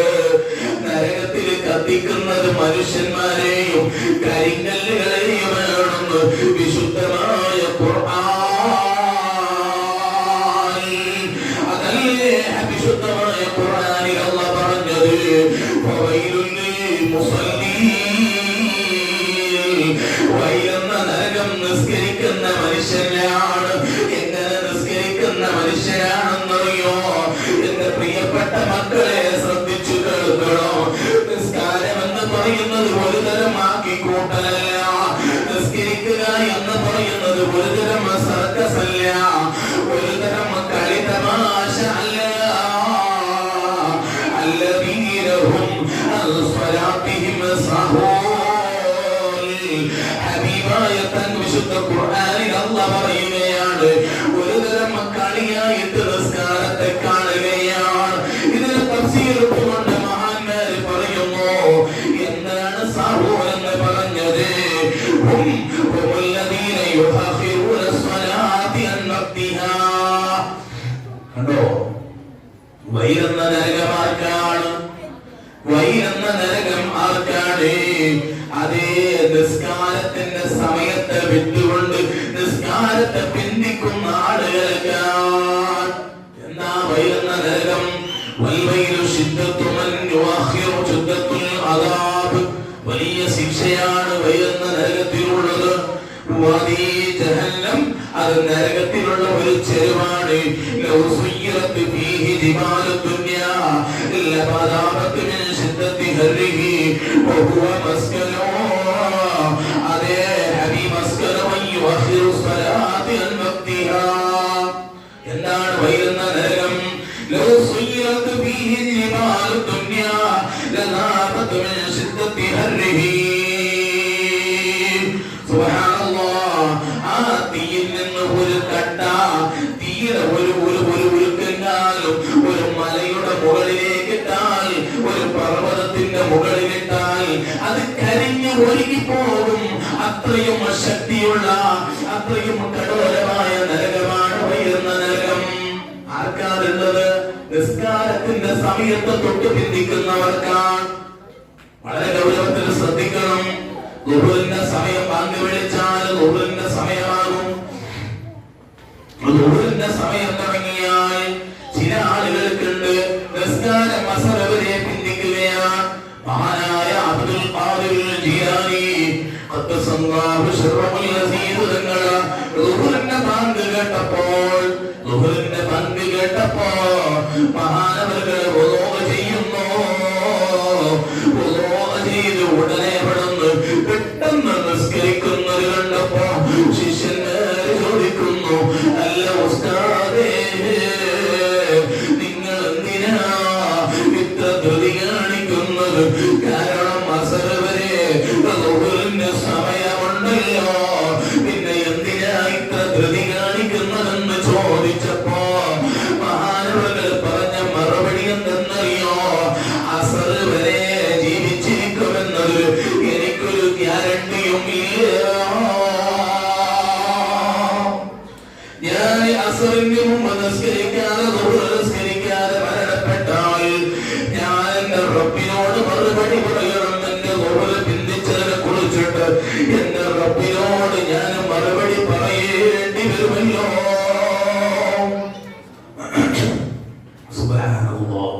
നരകത്തിൽ കത്തിക്കുന്നത് മനുഷ്യന്മാരെയും കരിങ്കല്ലുകളെയും ആണെന്ന് വിശുദ്ധമായ ഖുർആൻ. അതല്ലേ വിശുദ്ധമായ ഖുർആനിൽ അല്ലാഹ് പറഞ്ഞത്, ഫവൈലുൽ മുസല്ലീൻ, വൈലെന്ന നരകം നിസ്കരിക്കുന്ന മനുഷ്യനാണ്. എങ്ങനെ നിസ്കരിക്കുന്ന മനുഷ്യനാണെന്നറിയോ? എന്റെ പ്രിയപ്പെട്ട മക്കളെ ശ്രദ്ധിച്ചു കേൾക്കണോ. നിസ്കാരം എന്ന് പറയുന്നത് ഒരു തരം ആക്കിക്കൂട്ടലല്ല. നിസ്കരിക്കുക എന്ന് പറയുന്നത് ഒരു തരം സർക്കസ് അല്ല, ഒരു തരം കളി തമാശ അല്ല. അല്ലദീനഹും അൻ സ്വലാത്തിഹിം സഹൂൻ. ഹബീബായ തൻ വിശുദ്ധ ഖുർആനിൽ അല്ലാഹ് പറയുകയാണ്, ഒരു തരം കളിയായിട്ട് നിസ്കാരത്തെ കാണുകയാണ്. ഇതിന് തഫ്സീർ കൊണ്ട് മഹാന്മാർ പറയുന്നു, എന്താണ് സഹൂൻ എന്ന് പറഞ്ഞത്? ഹുമുല്ലദീന യുഅഖിറൂന സ്വലാത്തി അൻ വഖ്തിഹാ. കണ്ടോ, വൈരെന്ന നരകം ആർക്കാണ്? വൈരെന്ന നരകം ആർക്കാണ്? അതേ നിസ്കാരത്തിന്റെ സമയത്തെ വിട്ടുകൊണ്ട് നിസ്കാരത്തെ പിന്തിക്കുന്ന ആളുകൾക്കാണ്. എന്താ വൈരെന്ന നരകം? വൽവൈലു ശിദ്ദത്തു മൻ യുഅഖിറു ശിദ്ദത്തുൽ അദാബ്. വലിയ ശിക്ഷയാണ് വൈരെന്ന നരകത്തിലുള്ളത്. വദീ ജഹന്നം, അത് നരകത്തിലുള്ള ഒരു ചെരുവാണ്. ലൗ സുയ്യിറത് ഫീഹി ജിബാലു ദുനിയാ ലബദാബത് മിൻ ശിദ്ദത്തി ഹർരിഹി വഹുവ മസ്കനു. അതേ ഹബീബ് മസ്കനു യുഅഖിറു സ്വലാത്തി അൻ വഖ്തിഹാ. എന്താണ് വൈരെന്ന നരകം? ലൗ സുയ്യിറത് ഫീഹി ജിബാലു ദുനിയാ ലദാബത് മിൻ ശിദ്ദത്തി ഹർരിഹി. സുബ്ഹാനല്ലാഹ്. ആ തീയിൽ നിന്ന് ഒരു കട്ട, തീയുടെ ഒരു കെങ്ങാലും ഒരു മലയുടെ മുകളിലേക്കിട്ടാൽ, ഒരു പർവ്വതത്തിന്റെ മുകളിലിട്ടാൽ അത് കരിഞ്ഞു ഒഴുകിപ്പോകും. അത്രയും ശക്തിയുള്ള, അത്രയും കഠോരമായ നരകമാണ് വൈരെന്ന നരകം. ആർക്കാണുള്ളത്? നിസ്കാരത്തിന്റെ സമയത്ത് തൊട്ട് പിന്തിക്കുന്നവർക്കാണ്. വളരെ ഗൗരവത്തിൽ ശ്രദ്ധിക്കണം. ളുഹറിന്റെ സമയം ബാങ്ക് വിളിച്ചാൽ ളുഹറിന്റെ സമയമാകും. ളുഹറിന്റെ സമയം തുടങ്ങിയാൽ ചില ആളുകൾക്കുണ്ട് നിസ്കാരം അസർ വരെ പിന്തിക്കുകയാണ്. മഹാനായ അബ്ദുൽ ഖാദിർ ജീലാനി ഖദ്ദസല്ലാഹു ശർറഹുൽ അസീസ് തങ്ങൾ ളുഹറിന്റെ ബാങ്ക് കേട്ടപ്പോൾ, ളുഹറിന്റെ ബാങ്ക് കേട്ടപ്പോ മഹാനവറുകൾ വുളൂ ചെയ്യുന്നു. വുളൂ ചെയ്ത് ഉടനെ പെട്ടെന്ന് നിസ്കരിക്കുന്നത് കണ്ടപ്പോ ശിഷ്യന്മാര് ചോദിക്കുന്നു, അല്ല ഉസ്താദേ, നിങ്ങൾ എന്തിനാ ഇത്ര ധൃതി കാണിക്കുന്നത്? കാരണം അസർ വരെ ളുഹറിന്റെ സമയമുണ്ടല്ലോ, പിന്നെ എന്തിനാ ഇത്ര ധൃതി കാണിക്കുന്നതെന്ന് ചോദിച്ചപ്പോ മഹാനവറുകൾ പറഞ്ഞ മറുപടി എന്തെന്നറിയോ? അസർ വരെ ജീവിച്ചിരിക്കുമെന്നത് എനിക്കൊരു ഗ്യാരണ്ടിയും ഇല്ല. ഞാൻ അസറിന് മുമ്പ് നിസ്കരിക്കാതെ നിസ്കരിക്കാതെ മരണപ്പെട്ടാൽ ഞാൻ എന്റെ റബ്ബിനോട് മറുപടി പറയണം. എന്റെ ളുഹർ പിന്തിച്ചതിനെ കുറിച്ചിട്ട് എന്റെ റബ്ബിനോട് ഞാൻ മറുപടി പറയേണ്ടി വരുമല്ലോ. സുബ്ഹാനല്ലാഹ്.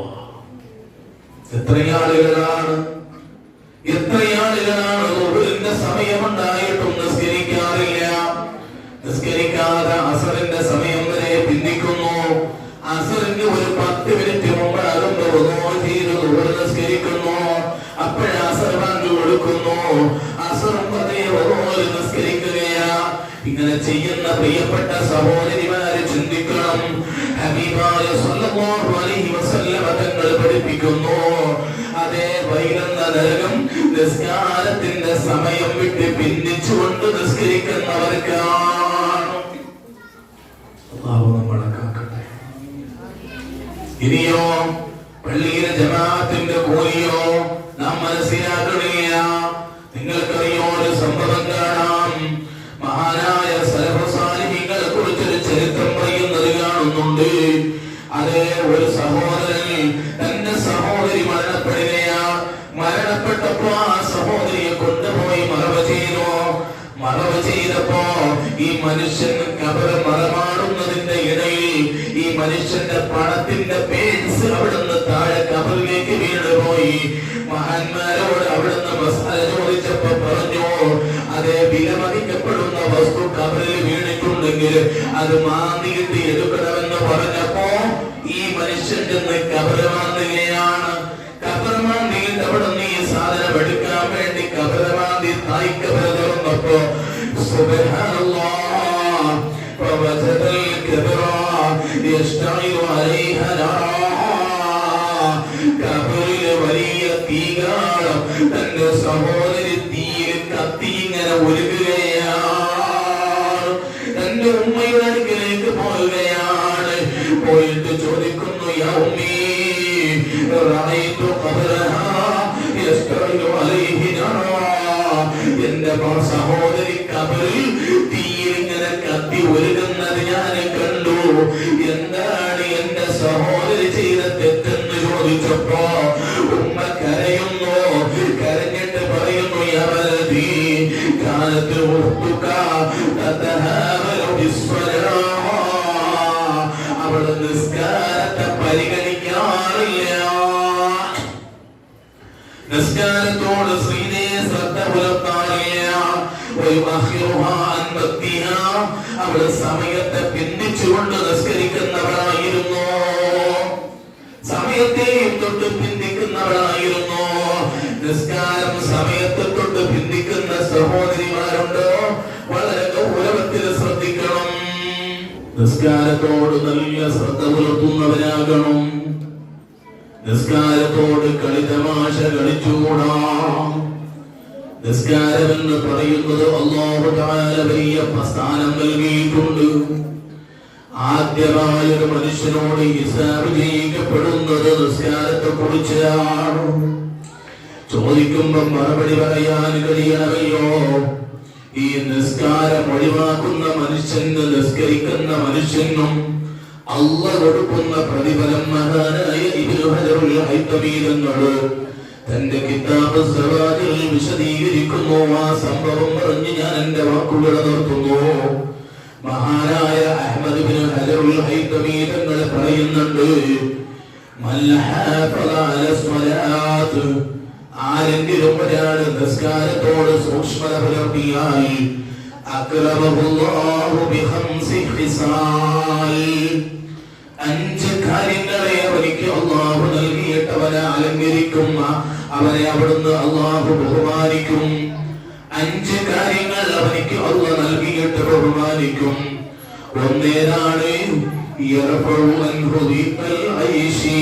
എത്രയാളുകളാണ് ളുഹറിന്റെ സമയമുണ്ടായിട്ടും നിസ്കരിക്കാറില്ല. നിസ്കരിക്കാതെ അസറിന്റെ സമയം വരെ പിന്തിക്കുന്നു. അസറിന്റെ ഒരു 10 മിനിറ്റ് മുമ്പ് അതുകൊണ്ട് വുളൂ ചെയ്ത് ളുഹർ നിസ്കരിക്കുന്നു. അപ്പോഴാ കൊടുക്കുന്നു, അസറും പതിവ് നിസ്കരിക്കുകയാ. ഇങ്ങനെ ചെയ്യുന്ന പ്രിയപ്പെട്ട സഹോദരിമാരെ ചിന്തിക്കണം. ഹബീബായ സ്വല്ലല്ലാഹു അലൈഹി വസല്ലമ തങ്ങൾ പഠിപ്പിക്കുന്നു, അതേ വൈകുന്ന നരകം നിസ്കാരത്തിന്റെ സമയം വിട്ട് പിന്തിച്ചുകൊണ്ട് നിസ്കരിക്കുന്നവർക്കാണ്. അല്ലാഹു നമ്മളെ കാക്കട്ടെ. ഇനിയോ പള്ളിയിലെ ജമാഅത്തിന്റെ കൂലിയോ നാം മനസ്സിലാക്കണില്ല. നിങ്ങൾക്കറിയോ ഒരു സംഭവം കാണാം. മഹാനായ സലഫ് സാലിഹീങ്ങളെ കുറിച്ചൊരു ചരിത്രം പറയുന്നത് കാണുന്നുണ്ട്. അതേ ഒരു സഹോദരൻ തന്റെ സഹോദരി മരണപ്പെടുകയാ. മരണപ്പെട്ടപ്പോ ആ സഹോദരിയെ കൊണ്ടുപോയി മറവ് ചെയ്തു. മറവ് ചെയ്തപ്പോ ഈ മനുഷ്യൻ കബറ് മറമാടുന്നതിന്റെ ഇടയിൽ ഈ മനുഷ്യന്റെ പണത്തിന്റെ പേഴ്സ് അവിടുന്ന് താഴെ കബറിലേക്ക് വീണുപോയി. മഹാന്മാരോട് അവിടുന്ന് മസാല ചോദിച്ചപ്പോ പറഞ്ഞു, അതേ വിലമതിക്കപ്പെടുന്ന വസ്തു കബറിൽ വീണിട്ടുണ്ടെങ്കിൽ അത് മാന്തിയിട്ട് എടുക്കണമെന്ന് പറഞ്ഞപ്പോ ഈ മനുഷ്യൻ ചെന്ന് കബറ് മാന്തുകയാണ്. കബറ് മാന്തിയിട്ട് അവിടുന്ന് ഈ സാധനം എടുക്കാൻ വേണ്ടി കബറ് മാന്തി തായ് കബറ് തുറന്നപ്പോ സുബ്ഹാനല്ലാഹ് ഫവജദൽ കബറ യസ്തഈലു അലൈഹ കബറിലെ വലിയ തീകാളം തന്റെ സഹോദരി തീയിൽ കത്തി ഇങ്ങനെ ഒഴുകുകയാണ്. തന്റെ ഉമ്മയുടെ അടുക്കലേക്ക് പോവുകയാണ്. പോയിട്ട് ചോദിക്കുന്നു, യാ ഉമ്മീ റഅയ്തു ഖബറഹാ യസ്തഈലു അലൈഹി എന്റെ സഹോദരി കബറിൽ തീയിൽ ഇങ്ങനെ കത്തി ഒഴുകുന്നത് ഞാൻ കണ്ടു. എന്താണ് എന്റെ സഹോദരി ചെയ്ത തെറ്റെന്ന് ചോദിച്ചപ്പോ ഉമ്മ കരയുന്നു. കരഞ്ഞിട്ട് പറയുന്നു, യാ വലദീ കാനത് ഉഖ്തുക തതഹാവലു ബിസ്സലാഹ്. അവള് നിസ്കാരത്തെ പരിഗണിക്കാറില്ല. നിസ്കാരത്തോട് ശ്രീനെ ശ്രദ്ധ പുലർത്താറില്ല. അവള് സമയത്തെ പിന്തിച്ചുകൊണ്ട് നിസ്കരിക്കുന്നവളായിരുന്നു. സമയത്തെയും തൊട്ട് പിന്തിക്കുന്നവളായിരുന്നു. നിസ്കാരം സമയത്തെ തൊട്ട് പിന്തിക്കുന്ന സഹോദരിമാരുണ്ടോ? വളരെ ഗൗരവത്തിൽ ശ്രദ്ധിക്കണം. നിസ്കാരത്തോട് നല്ല ശ്രദ്ധ പുലർത്തുന്നവരാകണം. നിസ്കാരത്തോട് കളിതമാശ കളിച്ചുകൂടാ. നിസ്കാരം എന്ന് പറയുന്നത് അല്ലാഹു തആല വലിയ സ്ഥാനം നൽകിയിട്ടുണ്ട്. ആദ്യമായ ഒരു മനുഷ്യനോട് ഹിസാബ് ചെയ്യപ്പെടുന്നത് നിസ്കാരത്തെ കുറിച്ചാണ്. ചോദിക്കുമ്പോ മറുപടി പറയാൻ കഴിയണമല്ലോ. ഈ നിസ്കാരം ഒഴിവാക്കുന്ന മനുഷ്യന് നിസ്കരിക്കുന്ന മനുഷ്യനും അല്ലാഹു കൊടുക്കുന്ന പ്രതിഫലം മഹാനായ ഇബ്നു ഹജറുൽ ഹൈതമി തങ്ങൾ തന്റെ കിതാബ് സവാദിൽ വിശദീകരിക്കുന്നു. ആ സംഭവം പറഞ്ഞ് ഞാൻ എന്റെ വാക്കുകൾ നിർത്തുന്നു. മഹാനായ അഹ്മദ് ഇബ്നു ഹജറുൽ ഹൈതമി തങ്ങൾ പറയുന്നുണ്ട്, മൽ ഹാഫള അല സ്വലാത്ത്, ആരെങ്കിലും ഒരാൾ നിസ്കാരത്തോട് സൂക്ഷ്മത പുലർത്തിയാൽ അക്രമഹുല്ലാഹു ബിഖംസി ഖിസാൽ, 5 കാര്യങ്ങളെ അവനിക്ക് അല്ലാഹു നൽകിയിട്ട് അവനെ അലങ്കരിക്കും. അവനെ അവിടുന്ന് അല്ലാഹു ബഹുമാനിക്കും. 5 കാര്യങ്ങൾ അവനിക്ക് അല്ലാഹു നൽകിയിട്ട് ബഹുമാനിക്കും. ഒന്നേതാണ് യർഫഉ അൻഹു ദിഖൽ ഐശി,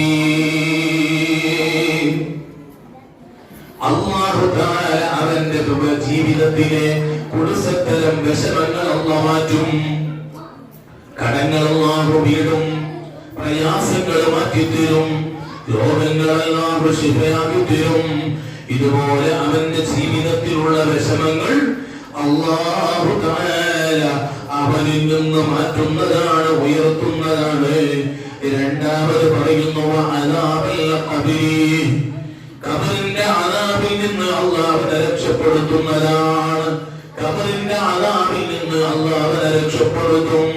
അല്ലാഹു തആല അവന്റെ ജീവിതത്തിലെ കുടുസത്തരം വിഷമങ്ങൾ അല്ലാഹു മാറ്റും. കടങ്ങൾ അല്ലാഹു വീടും, പ്രയാസങ്ങൾ മാറ്റിത്തരും, രോഗങ്ങളെല്ലാം ശിഫയാക്കി തരും. ഇതുപോലെ അവന്റെ ജീവിതത്തിലുള്ള വിഷമങ്ങൾ അല്ലാഹു തആല അവനിൽ നിന്ന് മാറ്റുന്നതാണ്, ഉയർത്തുന്നതാണ്. രണ്ടാമത് പറയുന്നു അദാബൽ ഖബരി, ഖബറിന്റെ അദാബിൽ നിന്ന് അല്ലാഹു രക്ഷപ്പെടുത്തുന്നതാണ്. ഖബറിന്റെ അദാബിൽ നിന്ന് അല്ലാഹു രക്ഷപ്പെടുത്തും.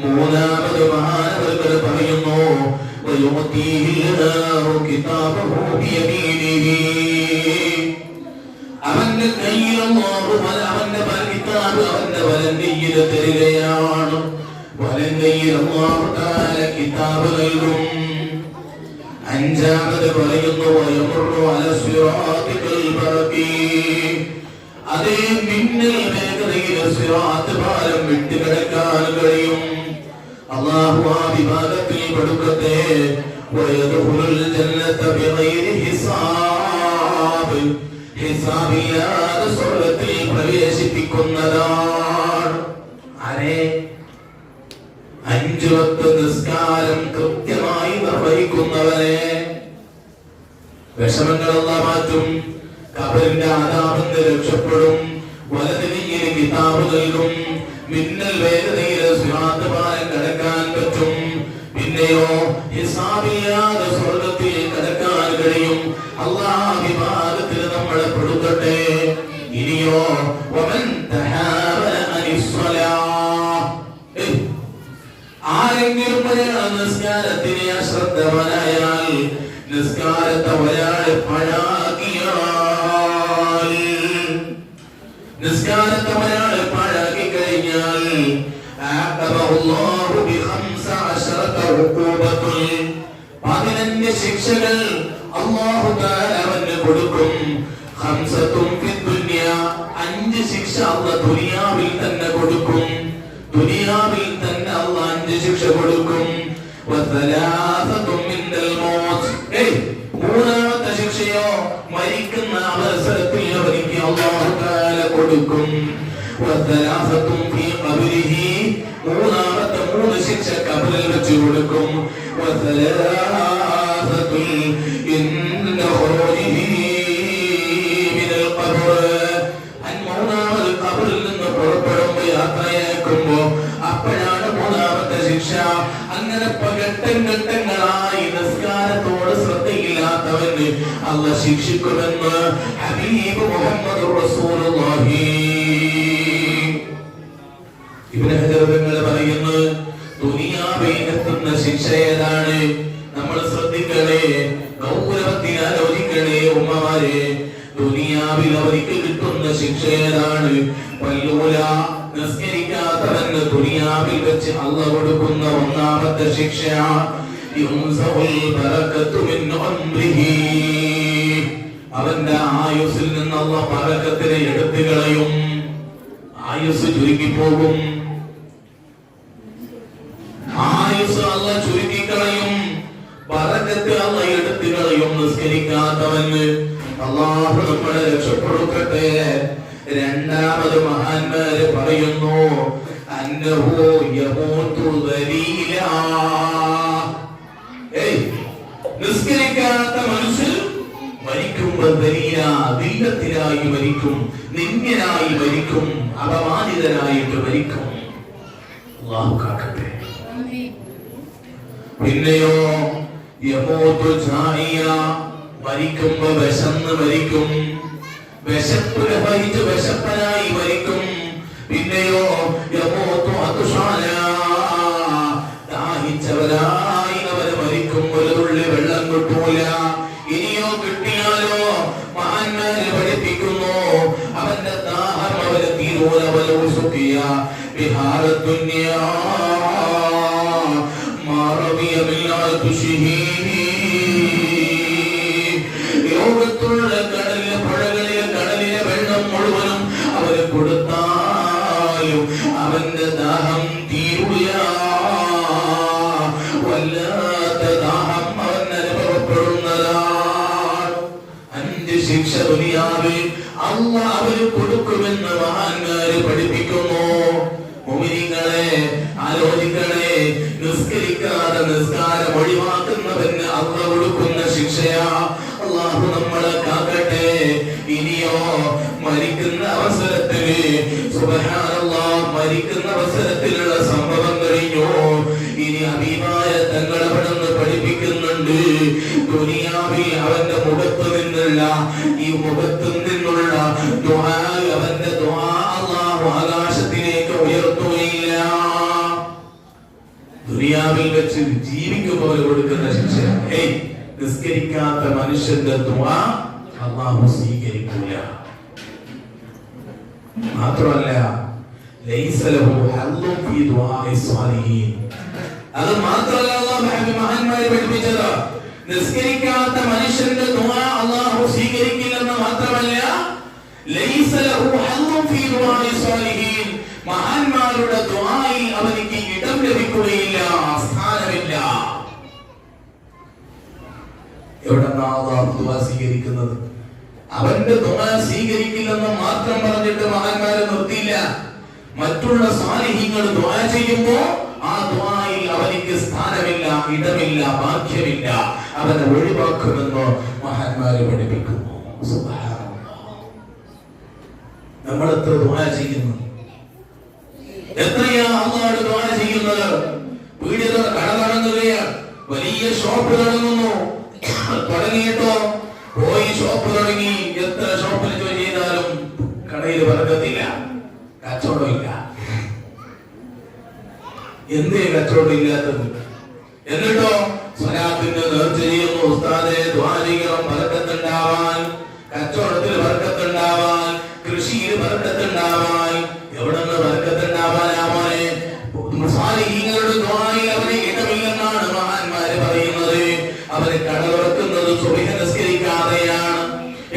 മൂന്നാമത് മഹാനവർ പറയുന്നു അവന്റെ കയ്യിൽ അവന്റെ കിതാബ് അവന്റെ വലങ്കയിൽ തരികയാണ്. വലങ്കയിൽ അല്ലാഹു തആല കിതാബ് നൽകും. അഞ്ചാമത് പറയുന്നു വയമുറു അല സിറാത്തിൽ ബറകീ, മിന്നൽ വേഗതയിൽ സിറാത്ത് പാലം വിട്ടുകിടക്കാൻ കഴിയും. അല്ലാഹു ആ വിഭാഗത്തിൽ പെടുക്കട്ടെ. വയദ്ഖുലുൽ ജന്നത ബിഗൈരി ഹിസാബ്, ഹിസാബില്ലാതെ സ്വർഗ്ഗത്തിൽ പ്രവേശിപ്പിക്കുന്നതാണ്. ആരെ? 5 വക്ത് നിസ്കാരം കൃത്യമായി നിർവഹിക്കുന്നവനെ. വിഷമങ്ങൾ അല്ലാഹു മാറ്റും. ഖബറിന്റെ ആദാബിൽ നിന്ന് രക്ഷപ്പെടും. വലതിനിയിൽ കിതാബ് നൽകും. മിന്നൽ വേഗതയിൽ സിറാത്ത് പാലം കടക്കാൻ പറ്റും. പിന്നെയോ ഹിസാബില്ലാതെ സ്വർഗ്ഗത്തിൽ കടക്കാൻ കഴിയും. അല്ലാഹു വിഭാഗത്തിൽ നമ്മളെ പെടുത്തട്ടെ. ഇനിയോ വമൻ തഹാബന അനിസ്സലാഹ്, ആരെങ്കിലും ഒരാൾ നിസ്കാരത്തിനെ അശ്രദ്ധവാനായാൽ, നിസ്കാരത്തെ ഒരാൾ പാഴാക്കിയാൽ, നിസ്കാരത്തെ ഒരാൾ പാഴാക്കി കഴിഞ്ഞാൽ അഅഖബഹുല്ലാഹു ബിഖംസഅശറത ഉഖൂബത്തുൽ, 15 ശിക്ഷകൾ അല്ലാഹു തആല അവന് കൊടുക്കും. ഖംസത്തുൻ ഫിദ്ദുനിയ, 5 ശിക്ഷ അല്ലാഹു ദുനിയാവിൽ തന്നെ കൊടുക്കും. ദുനിയാവിൽ തന്നെ അല്ലാഹു 5 ശിക്ഷ കൊടുക്കും. വസലാസത്തുൻ മിനൽ മൗത്ത്, മൂന്നാമത്തെ ശിക്ഷയോ മരിക്കുന്ന അവസരത്തിൽ അവർക്ക് അല്ലാഹു തആല കൊടുക്കും. വസലാസത്തുൻ ഫീ ഖബ്രിഹി, മൂന്നാമത്തെ 3 ശിക്ഷ ഖബറിൽ വെച്ച് കൊടുക്കും. വസലാസത്തുൻ ഇന്ന ഖുറൂജിഹി മിനൽ ഖബ്ർ, മൂന്നാമത് ഖബറിൽ നിന്ന് പുറപ്പെടുമ്പോൾ യാത്രയാക്കുമ്പോ അപ്പോഴാണ് മൂന്നാമത്തെ ശിക്ഷ. അങ്ങനെ ഘട്ടങ്ങളായി നിസ്കാരത്തോട് ശ്രദ്ധയില്ലാത്തവന് അല്ലാഹു ശിക്ഷിക്കുമെന്ന് ഹബീബ് മുഹമ്മദ് റസൂലുള്ളാഹി. ഇബ്നു ഹജർ തങ്ങൾ പറയുന്നു, ദുനിയാവിൽ എത്തുന്ന ശിക്ഷ ഏതാണ്? നമ്മൾ ശ്രദ്ധിക്കണേ, ഗൗരവത്തിൽ ആലോചിക്കണേ ഉമ്മമാരെ. ദുനിയാവിൽ അവർക്ക് കിട്ടുന്ന ശിക്ഷ ഏതാണ്? പല്ലൂല, നിസ്കരിക്കാത്തവന് ദുനിയാവിൽ വെച്ച് അല്ലാഹു കൊടുക്കുന്ന ഒന്നാമത്തെ ശിക്ഷ യുൻസഉൽ ബറകത്തു മിൻ ഉംരിഹി, അവന്റെ ആയുസ്സിൽ നിന്ന് അല്ലാഹു ബറകത്തിനെ എടുത്തു കളയും. ആയുസ് ചുരുക്കിപ്പോകും. ആയുസ് അല്ലാഹു ചുരുക്കിക്കളയും. ബറകത്ത് അല്ലാഹു എടുത്തു കളയും. നിസ്കരിക്കാത്തവന് അല്ലാഹു നമ്മളെ രക്ഷപ്പെടുത്തട്ടെ. രണ്ടാമത് മഹാന്മാര് പറയുന്നു, അന്നഹു യമൂതു ദലീലാ, നിസ്കരിക്കാത്ത മനുഷ്യൻ മരിക്കുമ്പോൾ ദീനത്തിനായി മരിക്കും, നിന്ദ്യനായി മരിക്കും, അപമാനിതനായിട്ട് മരിക്കും. അല്ലാഹു കാക്കട്ടെ. പിന്നെയോ യമൂതു ജാഇയ, മരിക്കുമ്പോ വിശന്ന് മരിക്കും, വിശപ്പ് വഹിച്ച് വിശപ്പനായി മരിക്കും. പിന്നെയോ യമൂതു അതുഷാന, ദാഹിച്ചവരായി അവര് മരിക്കും. ഒരു തുള്ളി വെള്ളം കിട്ടൂല. ഇനിയോ കിട്ടിയാലോ മഹാന്മാര് പഠിപ്പിക്കുന്നു, അവന്റെ ദാഹം അവര് തീരൂല. വലൗസുഖിയ ബിഹാര ദുനിയാ മാ റബിയ ബില്ലാ തുശിഹി, ലോകത്തുള്ള കടലിലെ പുഴകളിലെ കടലിലെ വെള്ളം മുഴുവനും അവര് കൊടുത്താലും അവന്റെ ദാഹം തീരൂല. വല്ലാത്ത ദാഹം അവൻ അനുഭവപ്പെടുന്നതാണ്. 5 ശിക്ഷ ദുനിയാവിൽ അല്ലാഹു അവര് കൊടുക്കുമെന്ന് മഹാന്മാര് പഠിപ്പിക്കുന്നു. മുഅ്മിനീങ്ങളെ ആലോചിക്കണേ, നിസ്കരിക്കാതെ നിസ്കാരം ഒഴിവാക്കുന്നവന് അല്ലാഹു കൊടുക്കുന്ന ശിക്ഷയാ. അല്ലാഹു നമ്മളെ കാക്കട്ടെ. ഇനിയോ മരിക്കുന്ന അവസരത്തില് സുബ്ഹാനല്ലാഹ്, മരിക്കുന്ന അവസരത്തിലുള്ള സംഭവം കഴിഞ്ഞു. ഇനി ഹബീബായ തങ്ങൾ അവിടുന്ന് പഠിപ്പിക്കുന്നുണ്ട്, ദുനിയാവിൽ അവന്റെ മുഖത്ത് നിന്നുള്ള ഈ മുഖത്ത് നിന്നുള്ള ദുആ, അവന്റെ ദുആ അല്ലാഹു ആകാശത്തിലേക്ക് ഉയർത്തുകയില്ല. ദുനിയാവിൽ വെച്ച് ജീവിക്കുമ്പോൾ കൊടുക്കുന്ന ശിക്ഷ. നിസ്കരിക്കാത്ത മനുഷ്യന്റെ ദുആ അല്ലാഹു സ്വീകരിക്കൂല. മാത്രമല്ല ലൈസ ലഹു ഹദ്ദുൻ ഫീ ദുആഇ സ്വാലിഹീൻ, അത് മാത്രമല്ല അല്ലാഹു മഹാന്മാരെ പഠിപ്പിച്ചത്, നിസ്കരിക്കാത്ത മനുഷ്യന്റെ ദുആ അല്ലാഹു സ്വീകരിക്കില്ലെന്ന് മാത്രമല്ല ലൈസ ലഹു ഹദ്ദുൻ ഫീ ദുആഇ സ്വാലിഹീൻ, മഹാന്മാരുടെ ദുആയിൽ അവനിക്ക് ഇടം ലഭിക്കുകയില്ല, സ്ഥാനമില്ല. എവിടെന്നാ അല്ലാഹു ദുആ സ്വീകരിക്കുന്നത്? അവന്റെ ദുആ സ്വീകരിക്കില്ലെന്ന് മാത്രം പറഞ്ഞിട്ട് മഹാന്മാരെ നിർത്തിയില്ല. മറ്റുള്ള സാലിഹീങ്ങൾ ദുആ ചെയ്യുമ്പോൾ ആ ദുആയിൽ അവനിക്ക് സ്ഥാനമില്ല, ഇടമില്ല, ഭാഗ്യമില്ല, അവനെ ഒഴിവാക്കുമെന്ന് മഹാന്മാരെ പഠിപ്പിക്കുന്നു. സുബ്ഹാനല്ലാഹ്. നമ്മൾ എത്ര ദുആ ചെയ്യുന്നു? എത്രയാ അല്ലാഹുവോട് ദുആ ചെയ്യുന്നത്? വീടിൽ കട തുടങ്ങുകയാണ്, വലിയ ഷോപ്പ് തുടങ്ങുന്നു, തുടങ്ങിയിട്ടോ പോയി ഷോപ്പ് തുടങ്ങി, എത്ര ഷോപ്പിൽ ജോലി ചെയ്താലും കടയിൽ ബർക്കത്തില്ല, കച്ചവടമില്ല. എന്തേ കച്ചവടം ഇല്ലാത്തത്? എന്നിട്ടോ സ്വലാത്തിന്റെ നേർച്ച ചെയ്യുന്നു, ഉസ്താദെ ദുആ ചെയ്യണം ബർക്കത്തുണ്ടാവാൻ, കച്ചവടത്തിൽ ബർക്കത്തുണ്ടാവാൻ, കൃഷിയിൽ ബർക്കത്തുണ്ടാവാൻ. എവിടെന്ന് ബർക്കത്തുണ്ടാവാനാവാനെ? സാലിഹീങ്ങളുടെ ദുആയിൽ അവന് ഇടമില്ലെന്നാണ് മഹാന്മാര് പറയുന്നത്. അവര് കട തുറക്കുന്നത് സുബ്ഹ് നിസ്കരിക്കാതെയാണ്.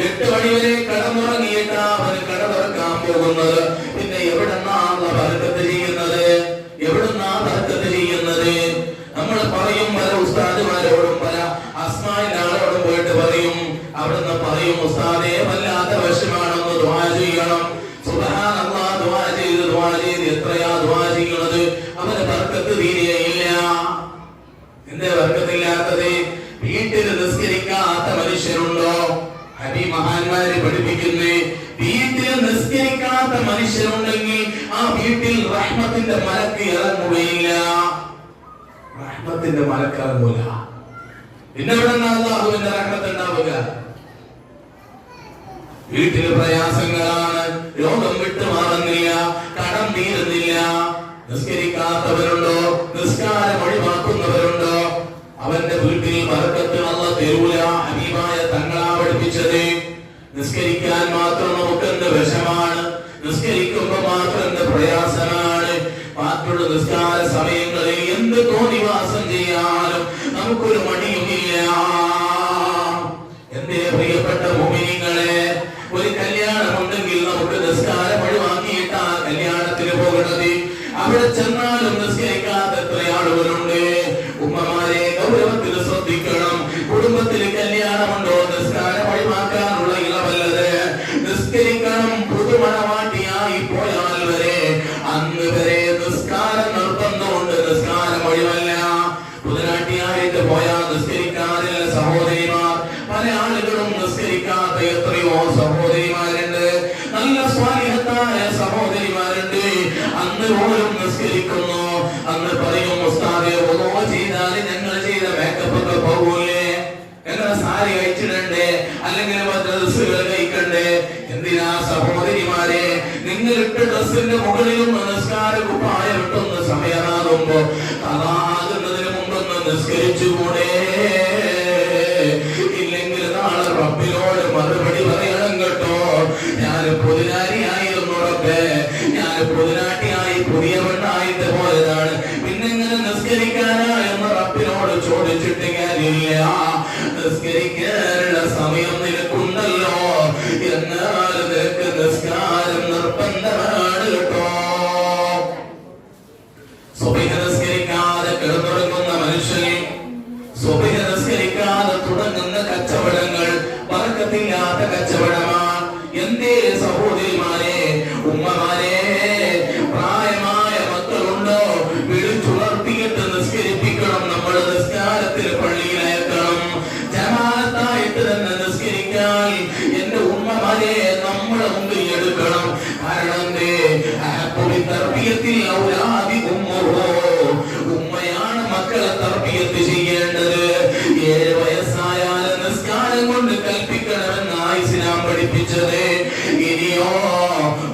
8 മണി വരെ കടന്നുറങ്ങിയിട്ടാ അവന് കട തുറക്കാൻ പോകുന്നത്. പിന്നെ എവിടെന്നാണ് ബർക്കത്ത് ചെയ്യുന്നത്? എവിടുന്നാ ബർക്കത്ത് ചെയ്യുന്നത്? നമ്മൾ പറയും, പല ഉസ്താദുമാരോടും പല അസ്മാഇന്റെ ആളോടും പോയിട്ട് പറയും, അവിടുന്ന് പറയും, ഉസ്താദേ വല്ലാത്ത വിഷമാണെന്ന് ദുആ ചെയ്യണം. സുബ്ഹാനല്ലാഹ്, ദുആ ചെയ്ത് എത്രയാ ദുആ ചെയ്യുന്നത്? അവന് ബർക്കത്ത് തീരെയില്ല. എന്തേ ബർക്കത്തില്ലാത്തത്? വീട്ടിൽ നിസ്കരിക്കാത്ത മനുഷ്യരുണ്ടോ? ഹബീബ് മഹാന്മാരെ പഠിപ്പിക്കുന്നേ, വീട്ടിൽ നിസ്കരിക്കാത്ത മനുഷ്യരുണ്ടെങ്കിൽ ആ വീട്ടിൽ റഹ്മത്തിന്റെ മലക്ക് ഇറങ്ങുകയില്ല. റഹ്മത്തിന്റെ മലക്ക് ഇറങ്ങൂല. പിന്നെ ഇവിടെ അല്ലാഹുവിന്റെ റഹ്മത്ത് ഉണ്ടാവുക? വീട്ടിൽ പ്രയാസങ്ങളാണ്, രോഗം വിട്ടുമാറുന്നില്ല, കടം തീരുന്നില്ല. നിസ്കരിക്കാത്തവരുണ്ടോ? നിസ്കാരം ഒഴിവാക്കുന്നവരുണ്ടോ? അവന്റെ വീട്ടിൽ ബർക്കത്ത് അല്ലാഹു തരൂല. ഹബീബായ തങ്ങളാ പഠിപ്പിച്ചത്. നിസ്കരിക്കാൻ മാത്രം നമുക്കെന്ത് വിഷമാണ്, നിസ്കരിക്കുമ്പോ മാത്രം എന്ത് പ്രയാസമാണ്. മറ്റുള്ള നിസ്കാര സമയങ്ങളിൽ എന്ത് തോന്നിവാസം ചെയ്യാനും നമുക്കൊരു മടിയുമില്ല. എന്റെ പ്രിയപ്പെട്ട മുഅ്മിനീങ്ങളെ, ഒരു കല്യാണമുണ്ടെങ്കിൽ നമുക്ക് നിസ്കാരം ഒഴിവാക്കിയിട്ടാ കല്യാണത്തിന് പോകണത്. അവിടെ ചെന്നാലും നിസ്കരിക്കാത്ത എത്ര ആളുകളുണ്ട്. ഉമ്മമാരെ ഗൗരവത്തിൽ ശ്രദ്ധിക്കണം. കുടുംബത്തിൽ കല്യാണമുണ്ടോ? നിസ്കാരം ഒഴിവാക്കാനുള്ള ഇളവല്ലത്. നിസ്കരിക്കണം. പുതുമണവാട്ടിയായി പോയാൽ വരെ അന്ന് വരെ നിസ്കാരം നിർബന്ധമുണ്ട്, നിസ്കാരം ഒഴിവല്ല. പുതുനാട്ടിയായിട്ട് പോയാൽ നിസ്കരിക്കാറില്ല സഹോദരിമാർ. പല ആളുകളും നിസ്കരിക്കാത്ത എത്രയോ സഹോദരിമാരുണ്ട്, നല്ല സ്വാലിഹത്തായ സഹോദരിമാരുണ്ട്. അന്ന് പോലും നിസ്കരിക്കുന്നു. അന്ന് പറയും, ഉസ്താദേ ഓരോ ചെയ്താല് ഞങ്ങൾ ചെയ്ത മേക്കപ്പ് ഒക്കെ പോകൂലേ, ഞങ്ങൾ സാരി കഴിച്ചിടണ്ടേ, അല്ലെങ്കിൽ ഡ്രസ്സുകൾ കഴിക്കണ്ടേ? എന്തിനാ സഹോദരിമാരെ? നിങ്ങൾ ഇട്ട ഡ്രസ്സിന്റെ മുകളിലും നിസ്കാര കുപ്പായം ഇട്ടൊന്ന് സമയമാകുമ്പോ അതാകുന്നതിന് മുമ്പൊന്ന് നിസ്കരിച്ചുകൂടെ? ഇല്ലെങ്കിൽ നാളെ റബ്ബിനോട് മറുപടി പറയണം കേട്ടോ. ഞാൻ പൊതുനാരിയായിരുന്നു റബ്ബേ, ഞാൻ പൊതുനാട്ടിയായി പുതിയ പെണ്ണായിട്ട് പോയതാണ്, പിന്നെങ്ങനെ നിസ്കരിക്കാനാ എന്ന് റബ്ബിനോട് ചോദിച്ചിട്ട് കാര്യമില്ല. നിസ്കരിക്കാനുള്ള സമയം നിനക്കുണ്ടല്ലോ, എന്നാൽ നിനക്ക് നിസ്കാരം നിർബന്ധമാണ് കേട്ടോ. സുബ്ഹ് നിസ്കരിക്കാതെ കിടന്നുറങ്ങുന്ന മനുഷ്യൻ, സുബ്ഹ് നിസ്കരിക്കാതെ തുടങ്ങുന്ന കച്ചവടങ്ങൾ ബർക്കത്തില്ലാത്ത കച്ചവടമാണ്. എന്തേ സഹോദരിമാരെ, ഉമ്മമാരെ, പ്രായമായ മക്കളുണ്ടോ? വിളിച്ചുണർത്തിയിട്ട് നിസ്കരിപ്പിക്കണം. നമ്മുടെ നിസ്കാരത്തിൽ പള്ളിയിലയക്കണം. ജമാഅത്തായിട്ട് തന്നെ നിസ്കരിക്കാൻ എന്റെ ഉമ്മമാരെ നമ്മുടെ മുമ്പിൽ എടുക്കണം. കാരണം ഉമ്മയാണ് മക്കളെ തർബിയത്ത് ചെയ്യേണ്ടത്. 7 വയസ്സായാലും നിസ്കാരം കൊണ്ട് കൽപ്പിക്കണമെന്നാണ് ഇസ്ലാം പഠിപ്പിച്ചത്. ഇനിയോ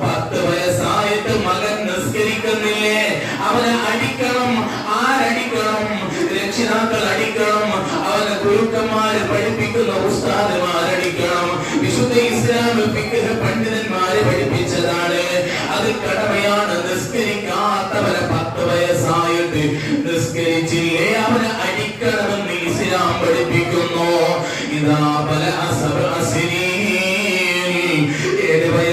10 വയസ്സായിട്ട് മകൻ നിസ്കരിക്കുന്നില്ലേ, അവനെ അടിക്കണം. ആരടിക്കണം? രക്ഷിതാക്കൾ അടിക്കണം. അവനെ ഗുരുക്കന്മാര് പഠിപ്പിക്കുന്ന ഉസ്താദുമാരടിക്കണം. വിശുദ്ധ ഇസ്ലാമിക ഫിഖ് പണ്ഡിതന്മാരെ പഠിപ്പിച്ചതാണ്. അത് കടമയാണ്. നിസ്കരിക്കാത്തവനെ 10 വയസ്സായിട്ട് നിസ്കരിച്ചില്ലേ അവനെ അടിക്കണമെന്ന് ഇസ്ലാം പഠിപ്പിക്കുന്നു. ഇതാ പല 7 വയസ്സ്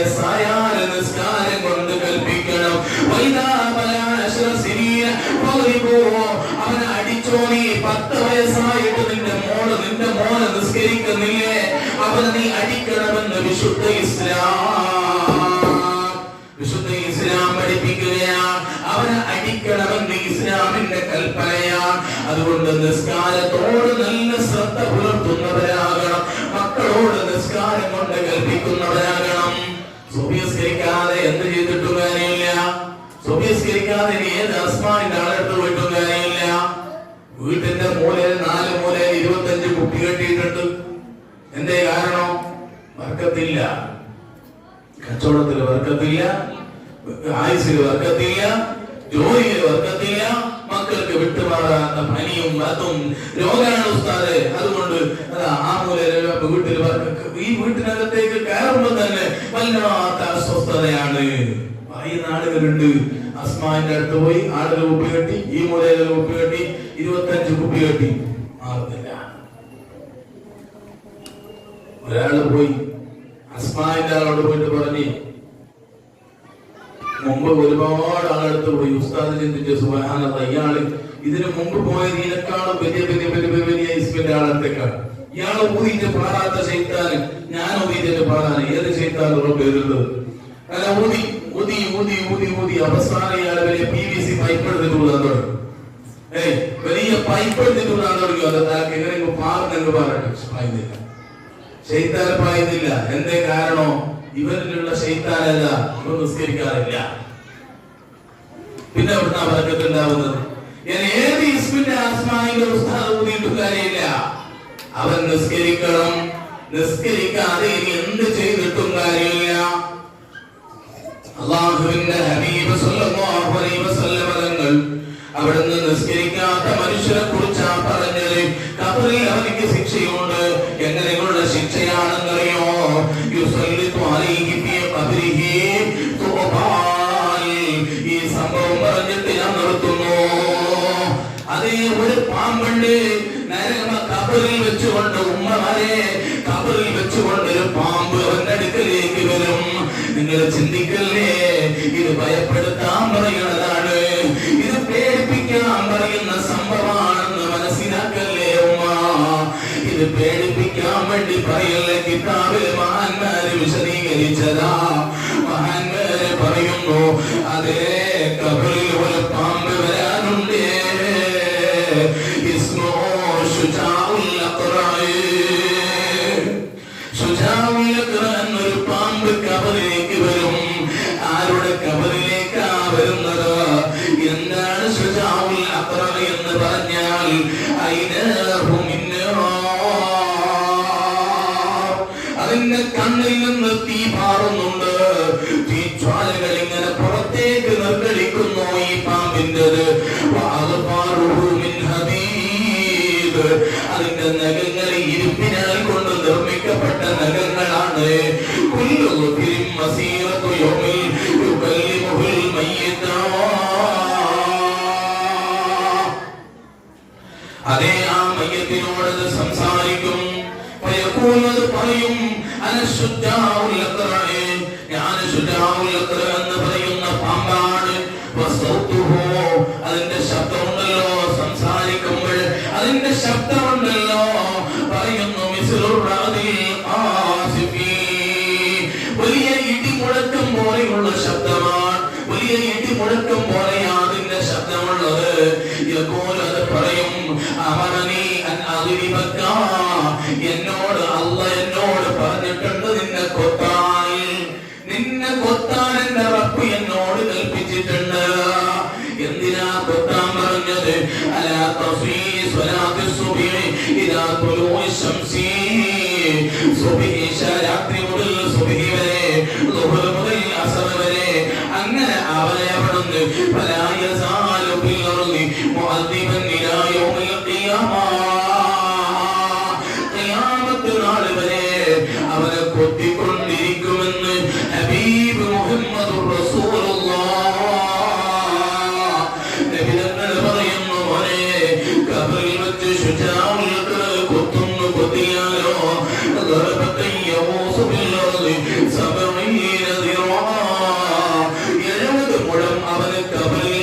അവനെ നീ അടിക്കണമെന്ന് വിശുദ്ധ ഇസ്ലാം പഠിപ്പിക്കുകയാണ്. അവനെ അടിക്കണമെന്ന് ഇസ്ലാമിന്റെ കൽപ്പനയാണ്. അതുകൊണ്ട് നിസ്കാരത്തോട് നല്ല ശ്രദ്ധ പുലർത്തുന്നവരാകണം. മക്കളോട് നിസ്കാരം കൊണ്ട് കൽപ്പിക്കുന്നവരാകണം. സുബഹിസ്കരിക്കാതെ എന്ത് ചെയ്തിട്ടും കാര്യമില്ല. സുബഹിസ്കരിക്കാതെ ഏത് അസ്മാന്റെ ആളെടുത്ത് പോയിട്ടും കാര്യമില്ല. വീട്ടിന്റെ മൂലയിൽ 4 മൂലയിൽ 25 കുപ്പി കെട്ടിയിട്ടുണ്ട്. എന്തേ കാരണം? വർക്കത്തില്ല, കച്ചവടത്തിൽ വർക്കത്തില്ല, ആയുസിൽ വർക്കത്തില്ല, ജോലിയിൽ വർക്കത്തില്ല, മക്കൾക്ക് വിട്ടുമാറാത്ത പനിയും അതും രോഗാണ് ഉസ്താദെ. അതുകൊണ്ട് ആ മൂലയിൽ വീട്ടിൽ ഈ വീട്ടിനകത്തേക്ക് കയറുമ്പോൾ തന്നെ വല്ലാത്ത അസ്വസ്ഥതയാണ്. പറയുന്ന ആളുകളുണ്ട്. അസ്മാന്റെ അടുത്ത് പോയി ആളുകൾ കുപ്പി കെട്ടി, ഈ മൂലയിൽ കുപ്പി കെട്ടി, 25 കുപ്പി കെട്ടി, മാറുന്നില്ല. ഒരാള് പോയി അസ്മാന്റെ ആളോട് പോയിട്ട് പറഞ്ഞു, മുമ്പ് ഒരുപാട് ആളെടുത്ത് പോയി. ഉസ്താദ് ചിന്തിച്ചു, സുബ്ഹാനല്ലാഹ്, ഇയാള് ഇതിനു മുമ്പ് പോയത് ഇതിനേക്കാളും വലിയ ഇസ്മിന്റെ ആളെടുത്തേക്കാണ്. ഇയാള് ഊതിയിട്ട് പാടാത്ത ശൈത്താന് ഞാൻ ഊതിയിട്ട് പാടാന് ഏത് ശൈത്താനുള്ള പേരുള്ളത്? അല്ല, ഊതി ഊതി ഊതി ഊതി ഊതി അവസാനം ഇയാള് വലിയ PVC പൈപ്പ് എടുത്തിട്ട് ഊതാൻ തുടങ്ങി. വലിയ പൈപ്പ് എടുത്തിട്ട് ഊതാൻ തുടങ്ങി. അതാൾക്ക് എങ്ങനെയെങ്കിലും പാടുന്നെങ്കിൽ പാടട്ടെ, പായുന്നില്ല. ശൈത്താൻ പായുന്നില്ല. എന്തേ കാരണോ? ഇവരിലുള്ള ശൈത്താനല്ല, ഇവർ നിസ്കരിക്കാറില്ല. പിന്നെ എവിടുന്ന വർക്കത്തുണ്ടാവുന്നത്? ഏത് ഇസ്മിന്റെ ആസ്മായിന്റെ ഉസ്താദ് ഊതിയിട്ടും കാര്യമില്ല. അവൻ നിസ്കരിക്കണം. നിസ്കരിക്കാതെ ഇനി എന്ത് ചെയ്തിട്ടും കാര്യമില്ല. അല്ലാഹുവിന്റെ ഹബീബ് സല്ലല്ലാഹു അലൈഹി വസല്ലം തങ്ങൾ അവിടുന്ന് നിസ്കരിക്കാത്ത മനുഷ്യരെ കുറിച്ചാണ് പറഞ്ഞത്. ഖബറിൽ അവർക്ക് ശിക്ഷയുണ്ട്. എങ്ങനെയുള്ള ശിക്ഷയാണെന്നറിയോ? യുസല്ലിതു അലൈഹി ഫീ ഖബരിഹി തുബാൽ. ഈ സംഭവം പറഞ്ഞിട്ട് ഞാൻ നിർത്തുന്നു. അതേ ഒരു പാമ്പുണ്ട് ഖബറിൽ വെച്ചുകൊണ്ട്, ഉമ്മമാരെ, ഖബറിൽ വെച്ചുകൊണ്ട് ഒരു പാമ്പ് അവന്റെ അടുക്കലേക്ക് വരും. നിങ്ങൾ ചിന്തിക്കല്ലേ, ഇത് ഭയപ്പെടുത്താൻ പറയുന്നതാണ്, ഇത് പേടിപ്പിക്കാൻ പറയുന്ന സംഭവമാണെന്ന് മനസ്സിലാക്കല്ലേ ഉമ്മ. ഇത് പേടിപ്പിക്കാൻ വേണ്ടി പറയല്ലേ. കിതാബിൽ മഹാന്മാര് വിശദീകരിച്ചതാ. മഹാന്മാര് പറയുന്നു, അതേ ഖബറിൽ ഒരു പാമ്പ് വരാനുണ്ട്. ഇസ്മോ ശുജാഉൽ അഖ്റാഇ. ശുജാഉൽ അഖ്റാ എന്നൊരു പാമ്പ് ഖബറിലേക്ക് വരും. ആരുടെ ഖബറിലേക്കാ വരുന്നത്? എന്താണ് ശുജാഉൽ അഖ്റാ എന്ന് പറഞ്ഞാൽ? അതിന്റെ കണ്ണിൽ നിന്ന് തീ പാറുന്നുണ്ട്. തീജ്വാലകൾ ഇങ്ങനെ പുറത്തേക്ക് നിർഗളിക്കുന്നു ഈ പാമ്പിൻ്റെത്. അതിന്റെ നഖങ്ങൾ ഇരുമ്പിനാൽ കൊണ്ട് നിർമ്മിക്കപ്പെട്ട നഖങ്ങളാണ്. അതേ ആ മയ്യത്തിനോട് സംസാരിക്കും. പറയും, ഞാൻ ശുജാഉൽ അഖ്റാ എന്ന് പറയുന്ന പാമ്പാണ്. അതിന്റെ ശബ്ദമുണ്ടല്ലോ, സംസാരിക്കുമ്പോൾ അതിന്റെ ശബ്ദമുണ്ടല്ലോ, പറയുന്നു വലിയ ഇടിമുഴക്കം പോലെയുള്ള ശബ്ദമാണ്. വലിയ ഇടിമുഴക്കം പോലെയാണ് അതിന്റെ ശബ്ദമുള്ളത്. അത് പറയും, അമറനീ അൻ അദ്രിബക. എന്നോട് അല്ലാഹ് എന്നോട് പറഞ്ഞിട്ടുണ്ട് നിന്നെ കൊത്താൻ. നിന്നെ കൊത്താൻ എന്റെ റബ്ബ് എന്നോട് കൽപ്പിച്ചിട്ടുണ്ട്. എന്തിനാ കൊത്താൻ പറഞ്ഞത്? അലാ തഫീ സ്വലാത്തി സുബ്ഹി ഇദാ തുലൂഇ ശംസി. സുബ്ഹി രാത്രി മുതൽ സുബ്ഹി വരെ, ളുഹർ മുതൽ അസർ വരെ, അങ്ങനെ അവനെ അവിടുന്ന് ഫലാ യസാലു ഫിൽ അർളി മുഅദ്ദിബൻ ഇലാ യൗമിൽ ഖിയാമ. ഖിയാമത്ത് നാൾ വരെ അവനെ കൊത്തിക്കൊണ്ടിരിക്കുമെന്ന് ഹബീബ് മുഹമ്മദുർ റസൂലുള്ളാഹ്. നബി തങ്ങൾ പറയുന്നു, മോനെ, ഖബറിൽ വെച്ച് ശുജാഉൽ അഖ്റാ കൊത്തുന്നു. കൊത്തിയാലോ മുഴം അവന് ഖബറിൽ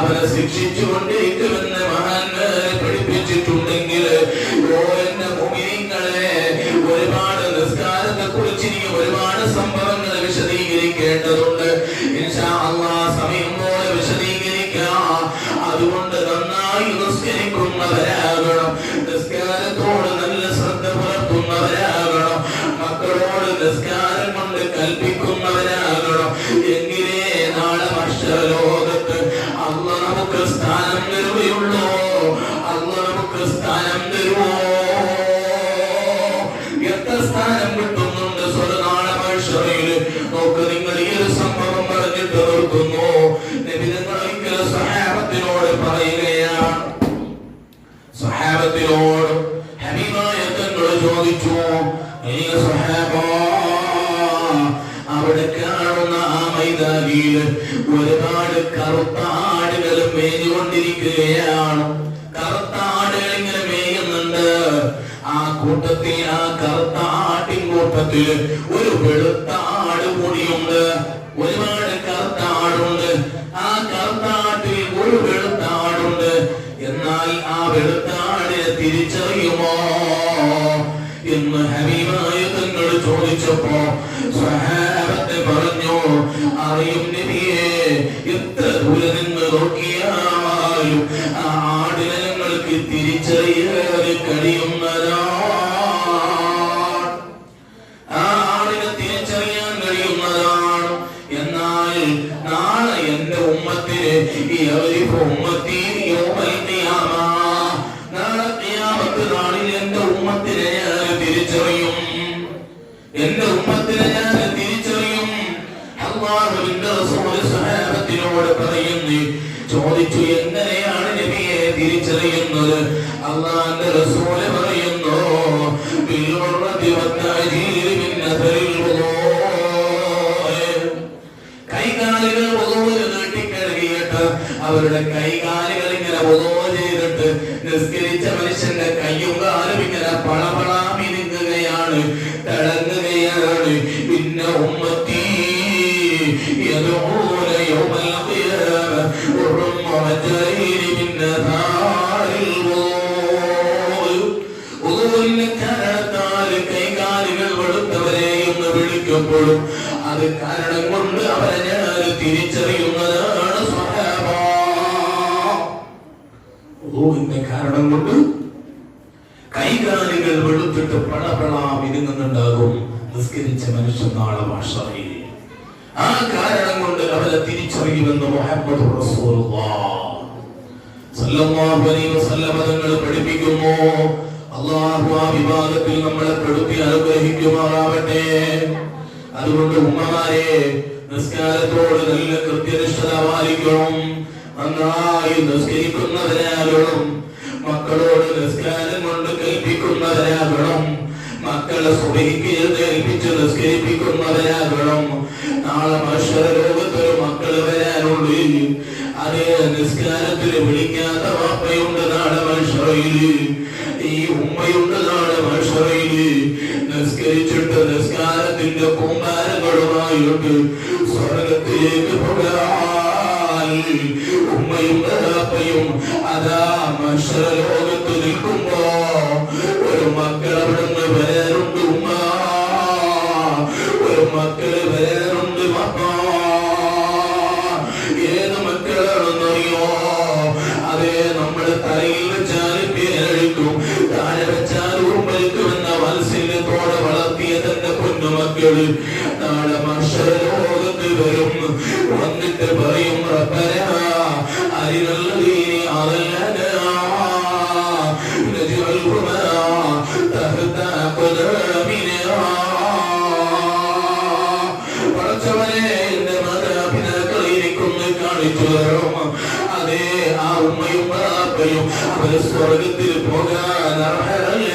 അവനെ ശിക്ഷിച്ചുകൊണ്ടിരിക്കുമെന്ന് മഹാന്മാരെ പഠിപ്പിച്ചിട്ടുണ്ടെങ്കിൽ എന്റെ മുഅ്മിനീങ്ങളെ ഒരുപാട് നിസ്കാരത്തെ കുറിച്ച് ഇനി ഒരുപാട് സംഭവങ്ങൾ വിശദീകരിക്കേണ്ടതുണ്ട്. ഇൻഷാ അല്ലാഹ് സമയം പോലെ വിശദീകരിക്കാം. അതുകൊണ്ട് നന്നായി നിസ്കരിക്കുന്നവരാകണം, നിസ്കാരത്തോട് നല്ല ശ്രദ്ധ പുലർത്തുന്നവരാകണം, മക്കളോട് നിസ്കാരം കൊണ്ട് കൽപ്പിക്കുന്നവരാകണം. എങ്കിലേ നാളെ മഹ്ശറലോകത്ത് അല്ലാഹ് നമുക്ക് സ്ഥാനം തരുകയുള്ളൂ. അല്ലാഹ് നമുക്ക് സ്ഥാനം തരുമോ? എത്ര സ്ഥാനം കിട്ടുന്നുണ്ട് നാളെ മഹ്ശറയിൽ? നോക്ക്, നിങ്ങൾ ഈ ഒരു സംഭവം പറഞ്ഞിട്ട് നിർത്തുന്നു. നബി തങ്ങൾ ഒരിക്കൽ സ്വഹാബത്തിനോട് പറയുകയാണ്, സ്വഹാബത്തിനോട് ഹബീബായ തങ്ങൾ ചോദിച്ചു, അവിടെ കാണുന്ന ആ മൈതാനിയിൽ ഒരുപാട് കറുത്ത ആടുകൾ മേഞ്ഞുകൊണ്ടിരിക്കുകയാണ്. കറുത്ത ആടുകൾ ഇങ്ങനെ മേയുന്നുണ്ട്. ആ കൂട്ടത്തിൽ, ആ കറുത്ത ആട്ടിൻകൂട്ടത്തിൽ ഒരു വെളുത്ത ആട് കൂടിയുണ്ട്. ഒരുപാട് കറുത്ത ആടുണ്ട്. ആ കറുത്ത ആട്ടിൽ ഒരു വെളുത്ത ആടുണ്ട്. എന്നാൽ ആ വെളുത്ത ആടിനെ തിരിച്ചറിയുമോ എന്ന് ഹബീബായ തങ്ങൾ ചോദിച്ചപ്പോ സ്വഹാബത്ത് പറഞ്ഞു, അറിയും നബിയേ. എത്ര ദൂരെ നിന്ന് നോക്കിയാലും ആ ആടിനെ ഞങ്ങൾക്ക് തിരിച്ചറിയാൻ കഴിയുന്നതാണ്. ആ ആടിനെ തിരിച്ചറിയാൻ കഴിയുന്നതാണ്. എന്നാൽ നാളെ എന്റെ ഉമ്മത്തിന് നാളെ ഖിയാമത്ത് നാളിൽ എന്റെ ഉമ്മത്തിനെ ഞാൻ തിരിച്ചറിയും. എന്റെ ഉമ്മത്തിനെ ഞാൻ തിരിച്ചറിയും. അല്ലാഹുവിന്റെ റസൂൽ സ്വഹാബത്തിനോട് പറയുന്നു, ചോദിച്ചു, എങ്ങനെയാണ് നബിയെ തിരിച്ചറിയുന്നത്? അല്ലാഹുവിന്റെ റസൂൽ പറയുന്നു, കൈകാലുകൾ നീട്ടിക്കഴുകിയിട്ട് അവരുടെ കൈകാലുകൾ ഇങ്ങനെ ചെയ്തിട്ട് നിസ്കരിച്ച മനുഷ്യന്റെ കയ്യും കാലും ഇങ്ങനെ പളപളാ മിനുങ്ങുകയാണ്, തിളങ്ങുകയാണ്. പിന്നെ ഉമ്മത്തി കൈകാലുകൾ വെളുത്തവരെയും വിളിക്കപ്പെടും. അത് കാരണം കൊണ്ട് അവരെ ഞാൻ തിരിച്ചറിയുന്നതാണ് സ്വഹാബ. കാരണം കൊണ്ട് കൈകാലുകൾ വെളുത്തിട്ട് പളപളാ മിനുങ്ങുന്നുണ്ടാകും നിസ്കരിച്ച മനുഷ്യൻ നാളെ മഹ്ശറിൽ. ആ കാരണം കൊണ്ട് അവരെ തിരിച്ചറിയുമെന്ന് മുഹമ്മദ് റസൂലുള്ളാഹ് സ്വല്ലല്ലാഹു അലൈഹി വസല്ലം തങ്ങൾ പഠിപ്പിക്കുന്നു. അല്ലാഹു ആ വിഭാഗത്തിൽ നമ്മളെ പെടുത്തി അനുഗ്രഹിക്കുമാറാവട്ടെ. അതുകൊണ്ട് ഉമ്മമാരെ നിസ്കാരത്തോട് നല്ല കൃത്യനിഷ്ഠത പാലിക്കണം, നന്നായി നിസ്കരിക്കുന്നവരാകണം, മക്കളോട് നിസ്കാരം കൊണ്ട് കൽപ്പിക്കുന്നവരാകണം, മക്കളെ സുബഹിക്ക് ഏൽപ്പിച്ച് നിസ്കരിപ്പിക്കുന്നവരാകണം. നാളെ മഹ്ശറ ലോകത്തൊരു മക്കള് വരാനുണ്ട്. അതേ നിസ്കാരത്തിന് വിളിക്കാത്ത വാപ്പയുണ്ട് നാളെ മഹ്ശറയിൽ. ഈ ഉമ്മയുണ്ട് നാളെ മഹ്ശറയിൽ. നിസ്കരിച്ചിട്ട് നിസ്കാരത്തിന്റെ കുമ്പാരങ്ങളുമായിട്ട് സ്വർഗത്തിലേക്ക് പോകാൻ ഉമ്മയും വാപ്പയും അതാ മഹ്ശറ ലോകത്ത് നിൽക്കുമ്പോ ഒരു മക്കൾ അവിടുന്ന് വരാറുണ്ട്. ഉമ്മ ഒരു മക്കള് വരാറുണ്ട്. വാപ്പ ഏത് മക്കളാണെന്നറിയോ? അതേ നമ്മള് തലയിൽ വെച്ചാലും പേരഴിക്കും, താഴെ വെച്ചാൽ ഉറുമ്പലിക്കുമെന്ന വാത്സല്യത്തോടെ വളർത്തിയ തന്റെ പൊന്നുമക്കള് നാളെ മഹ്ശറ ലോകത്ത് വരും. വന്നിട്ട് പറയും, റബ്ബനാ അരിനല്ലദീന അദല്ലനാ നജ്അൽഹുമാ തഹ്ത ഖദമിനാ. പടച്ചവനെ, എന്റെ മാതാപിതാക്കളെ എനിക്കൊന്ന് കാണിച്ചു തരണം. അതേ ആ ഉമ്മയും ബാപ്പയും അവര് സ്വർഗത്തിൽ പോകാൻ അർഹരല്ല,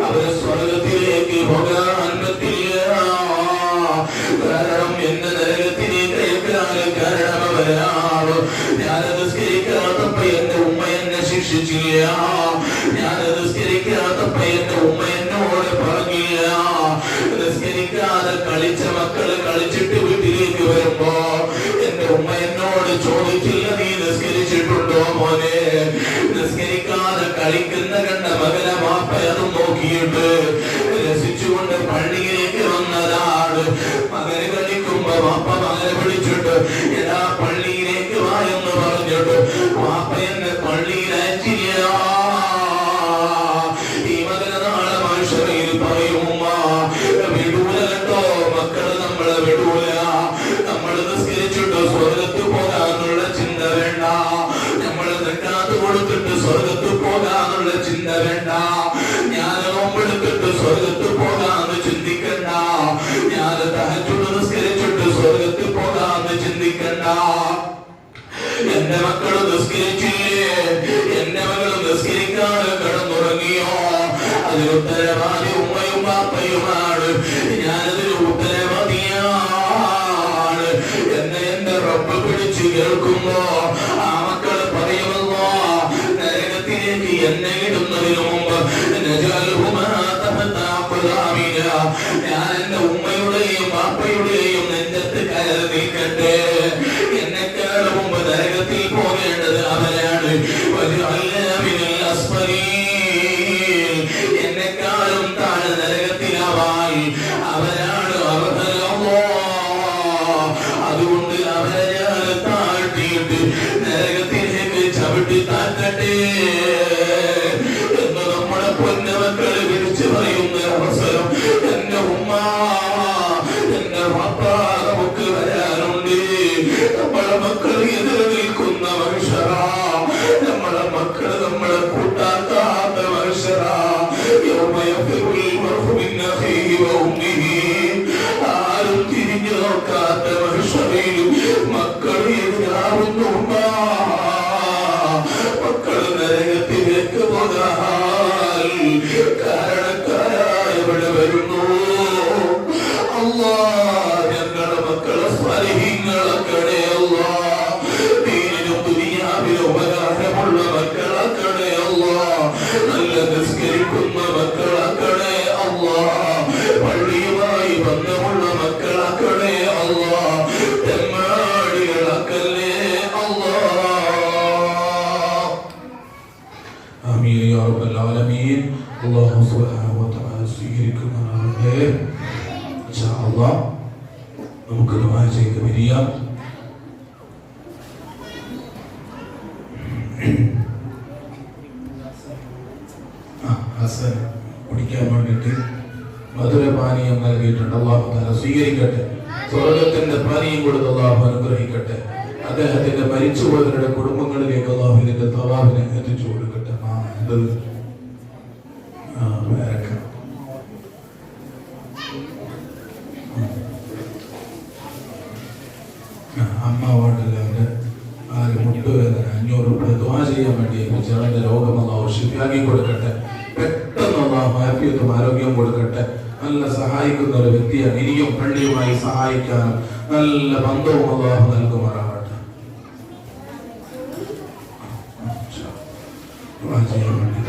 അവര് സ്വർഗത്തിലേക്ക് പോകാൻ പറ്റില്ല. കാരണം എന്റെ നരകത്തിനെ കേൾക്കാൻ കാരണം അവരാണ്. ഞാനത് സ്കരിക്കാത്തപ്പോ എന്റെ ഉമ്മ എന്നെ ശിക്ഷിച്ചില്ല, ഞാനത് സ്കരിക്കാത്തപ്പോ എന്റെ ഉമ്മ എന്നോട് പറഞ്ഞില്ല. നിസ്കരിക്കാതെ കളിച്ച മക്കള് കളിച്ചിട്ട് വീട്ടിലേക്ക് വരുമ്പോ എന്റെ ഉമ്മ എന്നോട് മകനോട് ചോദിച്ചില്ല, നീ നിസ്കരിച്ചിട്ടുണ്ടോ മോനെ? നിസ്കരിക്കാതെ കളിക്കുന്ന കണ്ട മകനെ വാപ്പ അതും നോക്കിയിട്ട് രസിച്ചുകൊണ്ട് പള്ളിയിലേക്ക് വന്നതാണ്. മകന് കളിക്കുമ്പോ വാപ്പ മകനെ വിളിച്ചിട്ട് എടാ പള്ളിയിലേക്ക് വാ എന്ന് പറഞ്ഞിട്ട് വാപ്പ എന്നെ പള്ളിയിൽ അയച്ചില്ല. ഈ മകന് നാളെ മനുഷ്യരയിൽ പറയും, ഉമ്മ വിടൂല കേട്ടോ, മക്കള് നമ്മളെ വിടൂല. നമ്മൾ നിസ്കരിച്ചിട്ട് സ്വർഗത്ത് പോകാനുള്ള ചിന്ത വേണ്ട, നമ്മൾ നിൽക്കാതെ കൊടുത്തിട്ട് സ്വർഗത്ത് പോകാനുള്ള ചിന്ത വേണ്ട, ഞാൻ നോമ്പെടുത്തിട്ട് സ്വർഗത്ത് പോകാന്ന് ചിന്തിക്കണ്ട, ഞാൻ തഹജ്ജുദ് നിസ്കരിച്ചിട്ട് സ്വർഗത്ത് പോകാന്ന് ചിന്തിക്കണ്ട. എന്റെ മക്കള് നിസ്കരിച്ചില്ലേ? എന്റെ മകൾ നിസ്കരിക്കാതെ കിടന്നുറങ്ങിയോ? അതിന് ഉത്തരവാദി ഉമ്മയും ബാപ്പയുമാണ്. ഞാനതിന് ഉത്തരവാദിയാണ്. എന്റെ റബ്ബ് പിടിച്ചു കേൾക്കുമ്പോ ആ മക്കള് പറയുമല്ലോ, നരകത്തിലേക്ക് എന്നെ ഇടുന്നതിന് മുമ്പ് ഞാൻ എന്റെ ഉമ്മയുടെയും ബാപ്പയുടെയും നെഞ്ചത്ത് കയറി നിൽക്കട്ടെ. എന്നെക്കാളും മുമ്പ് നരകത്തിൽ പോകേണ്ടത് അവരാണ്. എന്നെക്കാളും താഴെ നരകത്തിലാവാൻ അവരാണ് അർഹരോ. അതുകൊണ്ട് അവരെ ഞാൻ താഴ്ത്തിയിട്ട് നരകത്തിലേക്ക് ചവിട്ടി താഴ്ത്തട്ടെ എന്ന് നമ്മുടെ പൊന്നമക്കളെ വിളിച്ചു പറയുന്ന അവസരം എന്റെ ഉമ്മ എന്റെ വാപ്പ നമുക്ക് വരാനുണ്ട്. നമ്മളെ മക്കൾ എതിരെ നിൽക്കുന്ന മനുഷ്യരാ, നമ്മളെ മക്കൾ നമ്മളെ കൂട്ടാക്കാത്ത മനുഷ്യരാ. ആരും തിരിഞ്ഞു നോക്കാത്ത മനുഷ്യരെയും മക്കൾ എതിരാവുന്നു. മക്കൾ നരകത്തിലേക്ക് പോകാൻ കാരണക്കാരായവിടെ വരുന്നു. അല്ലാ, ഞങ്ങളുടെ മക്കളെ സ്വാലിഹീങ്ങളാക്കണേ അല്ലാ. ദീനിനും ദുനിയാവിനും ഉപകാരമുള്ള മക്കളാക്കണേ അല്ലാ. നല്ല നിസ്കരിക്കുന്ന മക്കളാക്കണേ അല്ലാ. പള്ളിയുമായി ബന്ധമുള്ള മക്കളാക്കണേ അല്ലാ. തെമ്മാടികളാക്കല്ലേ അല്ലാ. ആമീൻ യാ റബ്ബൽ ആലമീൻ. അല്ലാഹു സുബ്ഹാനഹു വ തആല സ്വീകരിക്കുമാറാകട്ടെ. ഇൻഷാ അല്ലാഹ് നമുക്ക് ദുആ ചെയ്ത് പിരിയാം. ഹസൻ കുടിക്കാൻ വേണ്ടിയിട്ട് മധുരപാനീയം നൽകിയിട്ടുണ്ട്. അല്ലാഹു തആല സ്വീകരിക്കട്ടെ. സ്വർഗത്തിന്റെ പാനീയം കൊടുത്ത് അല്ലാഹു അനുഗ്രഹിക്കട്ടെ. അദ്ദേഹത്തിന്റെ മരിച്ചുപോയവരുടെ കുടുംബങ്ങളിലേക്ക് അല്ലാഹു ഇതിന്റെ തവാബിനെ എത്തിച്ചു കൊടുക്കട്ടെ. അമ്മ വാർഡിൽ അവന്റെ മുട്ടുവേദന 500 രൂപ ദുആ ചെയ്യാൻ വേണ്ടി ഏൽപ്പിച്ച് അവന്റെ രോഗം അല്ലാഹു ശിഫയാക്കി കൊടുക്കട്ടെ. പെട്ടെന്ന് അല്ലാഹു ആഫിയത്തും ആരോഗ്യവും കൊടുക്കട്ടെ. നല്ല സഹായിക്കുന്ന ഒരു വ്യക്തിയാണ്. ഇനിയും പള്ളിയുമായി സഹായിക്കാനും നല്ല ബന്ധവും അല്ലാഹു നൽകുമാറാവട്ടെ.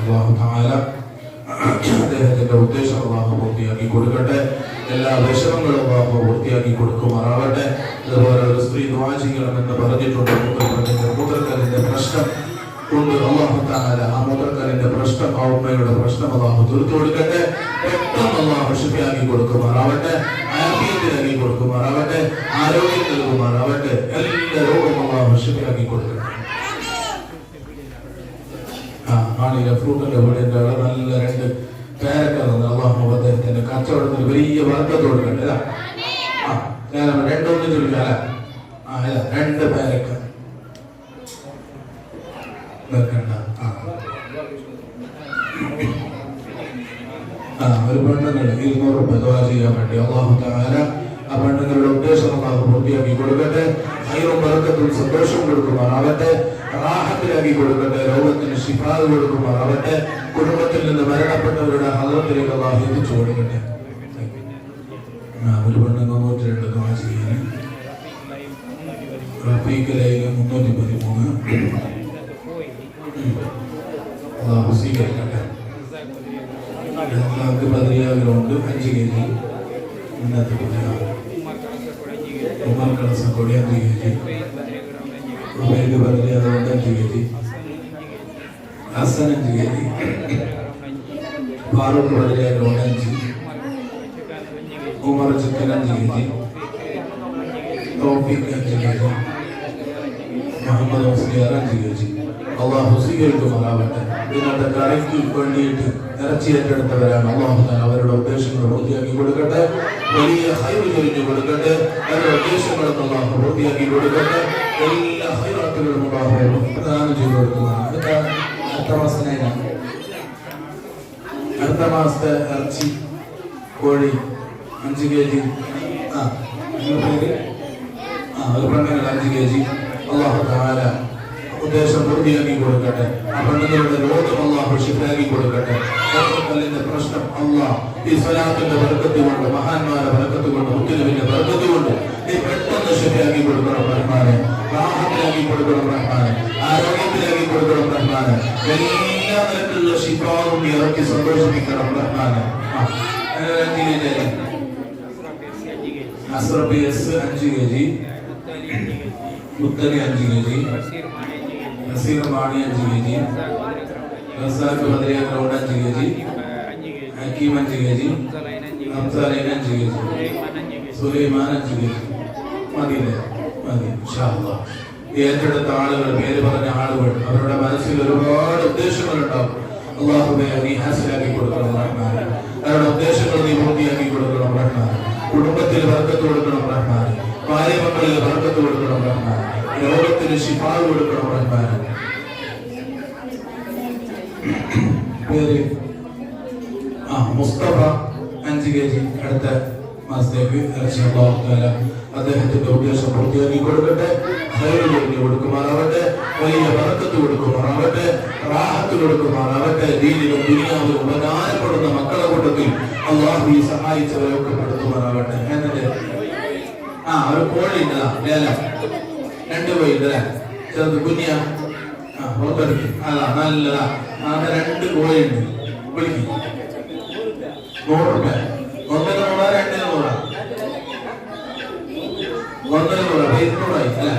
അല്ലാഹു തആല അദ്ദേഹത്തിന്റെ ഉദ്ദേശം അല്ലാഹു പൂർത്തിയാക്കി കൊടുക്കട്ടെ. എല്ലാ വിഷമങ്ങളും അല്ലാഹു പൂർത്തിയാക്കി കൊടുക്കുമാറാവട്ടെ. അതുപോലെ ഒരു സ്ത്രീ ദുആ ചെയ്യണമെന്ന് പറഞ്ഞിട്ടുണ്ട്. മൂത്രക്കല്ലിന്റെ പ്രശ്നം കൊണ്ട് അല്ലാഹു തആല ആ മൂത്രക്കല്ലിന്റെ പ്രശ്നം, ആ ഉമ്മയുടെ പ്രശ്നം അല്ലാഹു തീർത്തു കൊടുക്കട്ടെ. പെട്ടെന്ന് അല്ലാഹു ശിഫയാക്കി കൊടുക്കുമാറാവട്ടെ. ആഫിയത്തിലാക്കി കൊടുക്കുമാറാവട്ടെ. ആരോഗ്യം നൽകുമാറാവട്ടെ. എല്ലാ രോഗവും അല്ലാഹു ശിഫയാക്കി കൊടുക്കട്ടെ. ആണിലെ ഫ്രൂട്ടിന്റെ വീടിന്റെ നല്ല 2 പേരക്ക അല്ലാഹു അദ്ദേഹത്തിന്റെ കച്ചവടത്തിന് വലിയ വർദ്ധത്ത് കൊടുക്കട്ടെ. ഞാൻ 2 ഒന്നും ചോദിക്കാം. 2 പേരക്ക നിൽക്കണ്ട. ഒരു പെണ്ണുങ്ങൾ 200 രൂപ ദുആ ചെയ്യാൻ വേണ്ടി അല്ലാഹു തആല ആ പെണ്ണുങ്ങളുടെ ഉദ്ദേശം അല്ലാഹു പൂർത്തിയാക്കി കൊടുക്കട്ടെ. ഹൈറും ബറക്കത്തും സന്തോഷം കൊടുക്കുമാറാവട്ടെ. റാഹത്തിലാക്കി കൊടുക്കട്ടെ. രോഗത്തിന് ശിഫാ കൊടുക്കുമാറാവട്ടെ. കുടുംബത്തിൽ നിന്ന് മരണപ്പെട്ടവരുടെ ഹദ്റത്തിലേക്ക് അല്ലാഹു എത്തിച്ചു കൊടുക്കട്ടെ. ഒരു പെണ്ണുങ്ങൾ 102 ദുആ ചെയ്യാൻ. റഫീഖിലേക്ക് 313 അല്ലാഹു സ്വീകരിക്കട്ടെ. എല്ലാവർക്കും ബദരിയാവിലുണ്ട് 5 kg. ഇന്നത്തെ ഉമർ കളസ കൊടി 5 kg. ഉബൈദ് ബദരി അതുകൊണ്ട് 5 kg, ഹസൻ 5 kg, ഫാറൂഖ് ബദരി അതുകൊണ്ട് 5, ഉമർ ചിക്കൻ 5 kg, തൗഫീഖ് 5 kg, മുഹമ്മദ് മുസ്ലിയാർ 5 kg. അള്ളാഹു സ്വീകരിക്കുമാറാവട്ടെ. ഇന്നത്തെ കറിക്ക് വേണ്ടിയിട്ട് ഇറച്ചി ഏറ്റെടുത്തവരാണ്. അള്ളാഹു താൻ അവരുടെ ഉദ്ദേശങ്ങൾ പൂർത്തിയാക്കി കൊടുക്കട്ടെ. വലിയ ഹൈറ് ചൊരിഞ്ഞു കൊടുക്കട്ടെ. അവരുടെ ഉദ്ദേശങ്ങളൊക്കെ അള്ളാഹു പൂർത്തിയാക്കി കൊടുക്കട്ടെ. എല്ലാ ഹൈറാത്തുകളും അള്ളാഹു പ്രദാനം ചെയ്തു കൊടുക്കുന്നതാണ്. അടുത്ത മാസത്തെ ഇറച്ചി കോഴി 5 kg. ഒരു പെണ്ണിന് 5 kg. അള്ളാഹു താല ഉദ്ദേശം പൂർത്തിയാക്കി കൊടുക്കട്ടെ. ആ പെണ്ണുങ്ങളുടെ രോഗം അള്ളാഹു ശിഫാക്കി കൊടുക്കട്ടെ. കല്ലിന്റെ പ്രശ്നം അള്ളാഹ് ഈ സ്വലാത്തിന്റെ ബർക്കത്ത് കൊണ്ട്, മഹാന്മാരുടെ ബർക്കത്ത് കൊണ്ട്, മുത്തുനബിന്റെ ബർക്കത്ത് കൊണ്ട് നീ പെട്ടെന്ന് ശിഫാക്കി കൊടുക്കണം റഹ്മാനെ. റാഹത്തിലാക്കി കൊടുക്കണം റഹ്മാനെ. ആരോഗ്യത്തിലാക്കി കൊടുക്കണം റഹ്മാനെ. എല്ലാ നിലക്കുള്ള ശിഫാവും നീ ഇറക്കി സന്തോഷിപ്പിക്കണം റഹ്മാനെ. Asrabi S 5 kg, Muthali 5 kg, Naseer Mani 5 kg, Razak Badari ground 5 kg, Hakeem 5 kg, ഹംസലൈൻ 5 kg, സുലൈമാൻ 5 kg. മതിയില്ലേ? മതി ഇൻഷാ അല്ലാഹ്. ഏറ്റെടുത്ത ആളുകൾ, പേര് പറഞ്ഞ ആളുകൾ, അവരുടെ മനസ്സിൽ ഒരുപാട് ഉദ്ദേശങ്ങളുണ്ടാവും. അള്ളാഹുവേ നീ ഹാസിലാക്കി കൊടുക്കണം റഹ്മാനെ. അവരുടെ ഉദ്ദേശങ്ങൾ നീ പൂർത്തിയാക്കി കൊടുക്കണം റഹ്മാനെ. കുടുംബത്തിൽ ബർക്കത്ത് കൊടുക്കണം റഹ്മാനെ. ഭാര്യ മക്കളിൽ ബർക്കത്ത് കൊടുക്കണം റഹ്മാനെ. രോഗത്തിന് ശിഫാ കൊടുക്കണം റഹ്മാനെ. പേര് മുസ്തഫ 5 kg. അടുത്ത മാസത്തേക്ക് ഇറച്ചി അല്ലാഹു തആല അദ്ദേഹത്തിന്റെ ഉദ്ദേശം പൂർത്തിയാക്കി കൊടുക്കട്ടെ. ഹൈറ് കൊടുക്കുമാറാവട്ടെ. വലിയ ബർക്കത്ത് കൊടുക്കുമാറാവട്ടെ. റാഹത്ത് കൊടുക്കുമാറാവട്ടെ. ദീനിലും ദുനിയാവിലും ഉപകാരപ്പെടുന്ന മക്കളെ കൂട്ടത്തിൽ അള്ളാഹു ഈ സഹായിച്ചവരൊക്കെ പെടുത്തുമാറാവട്ടെ. എന്നിട്ട് ഒരു കോഴി ഉണ്ടല്ല, ലേലം 2 കോഴി ഉണ്ടല്ലേ, ചെറുത് കുഞ്ഞിയ പുറത്തെടുക്കും. അല്ല നല്ലതാ. അങ്ങനെ 2 കോഴി ഉണ്ട്. വിളിക്കും 100 രൂപ. 1 100, 2 100, 1 100, 200 ആയി അല്ലെ?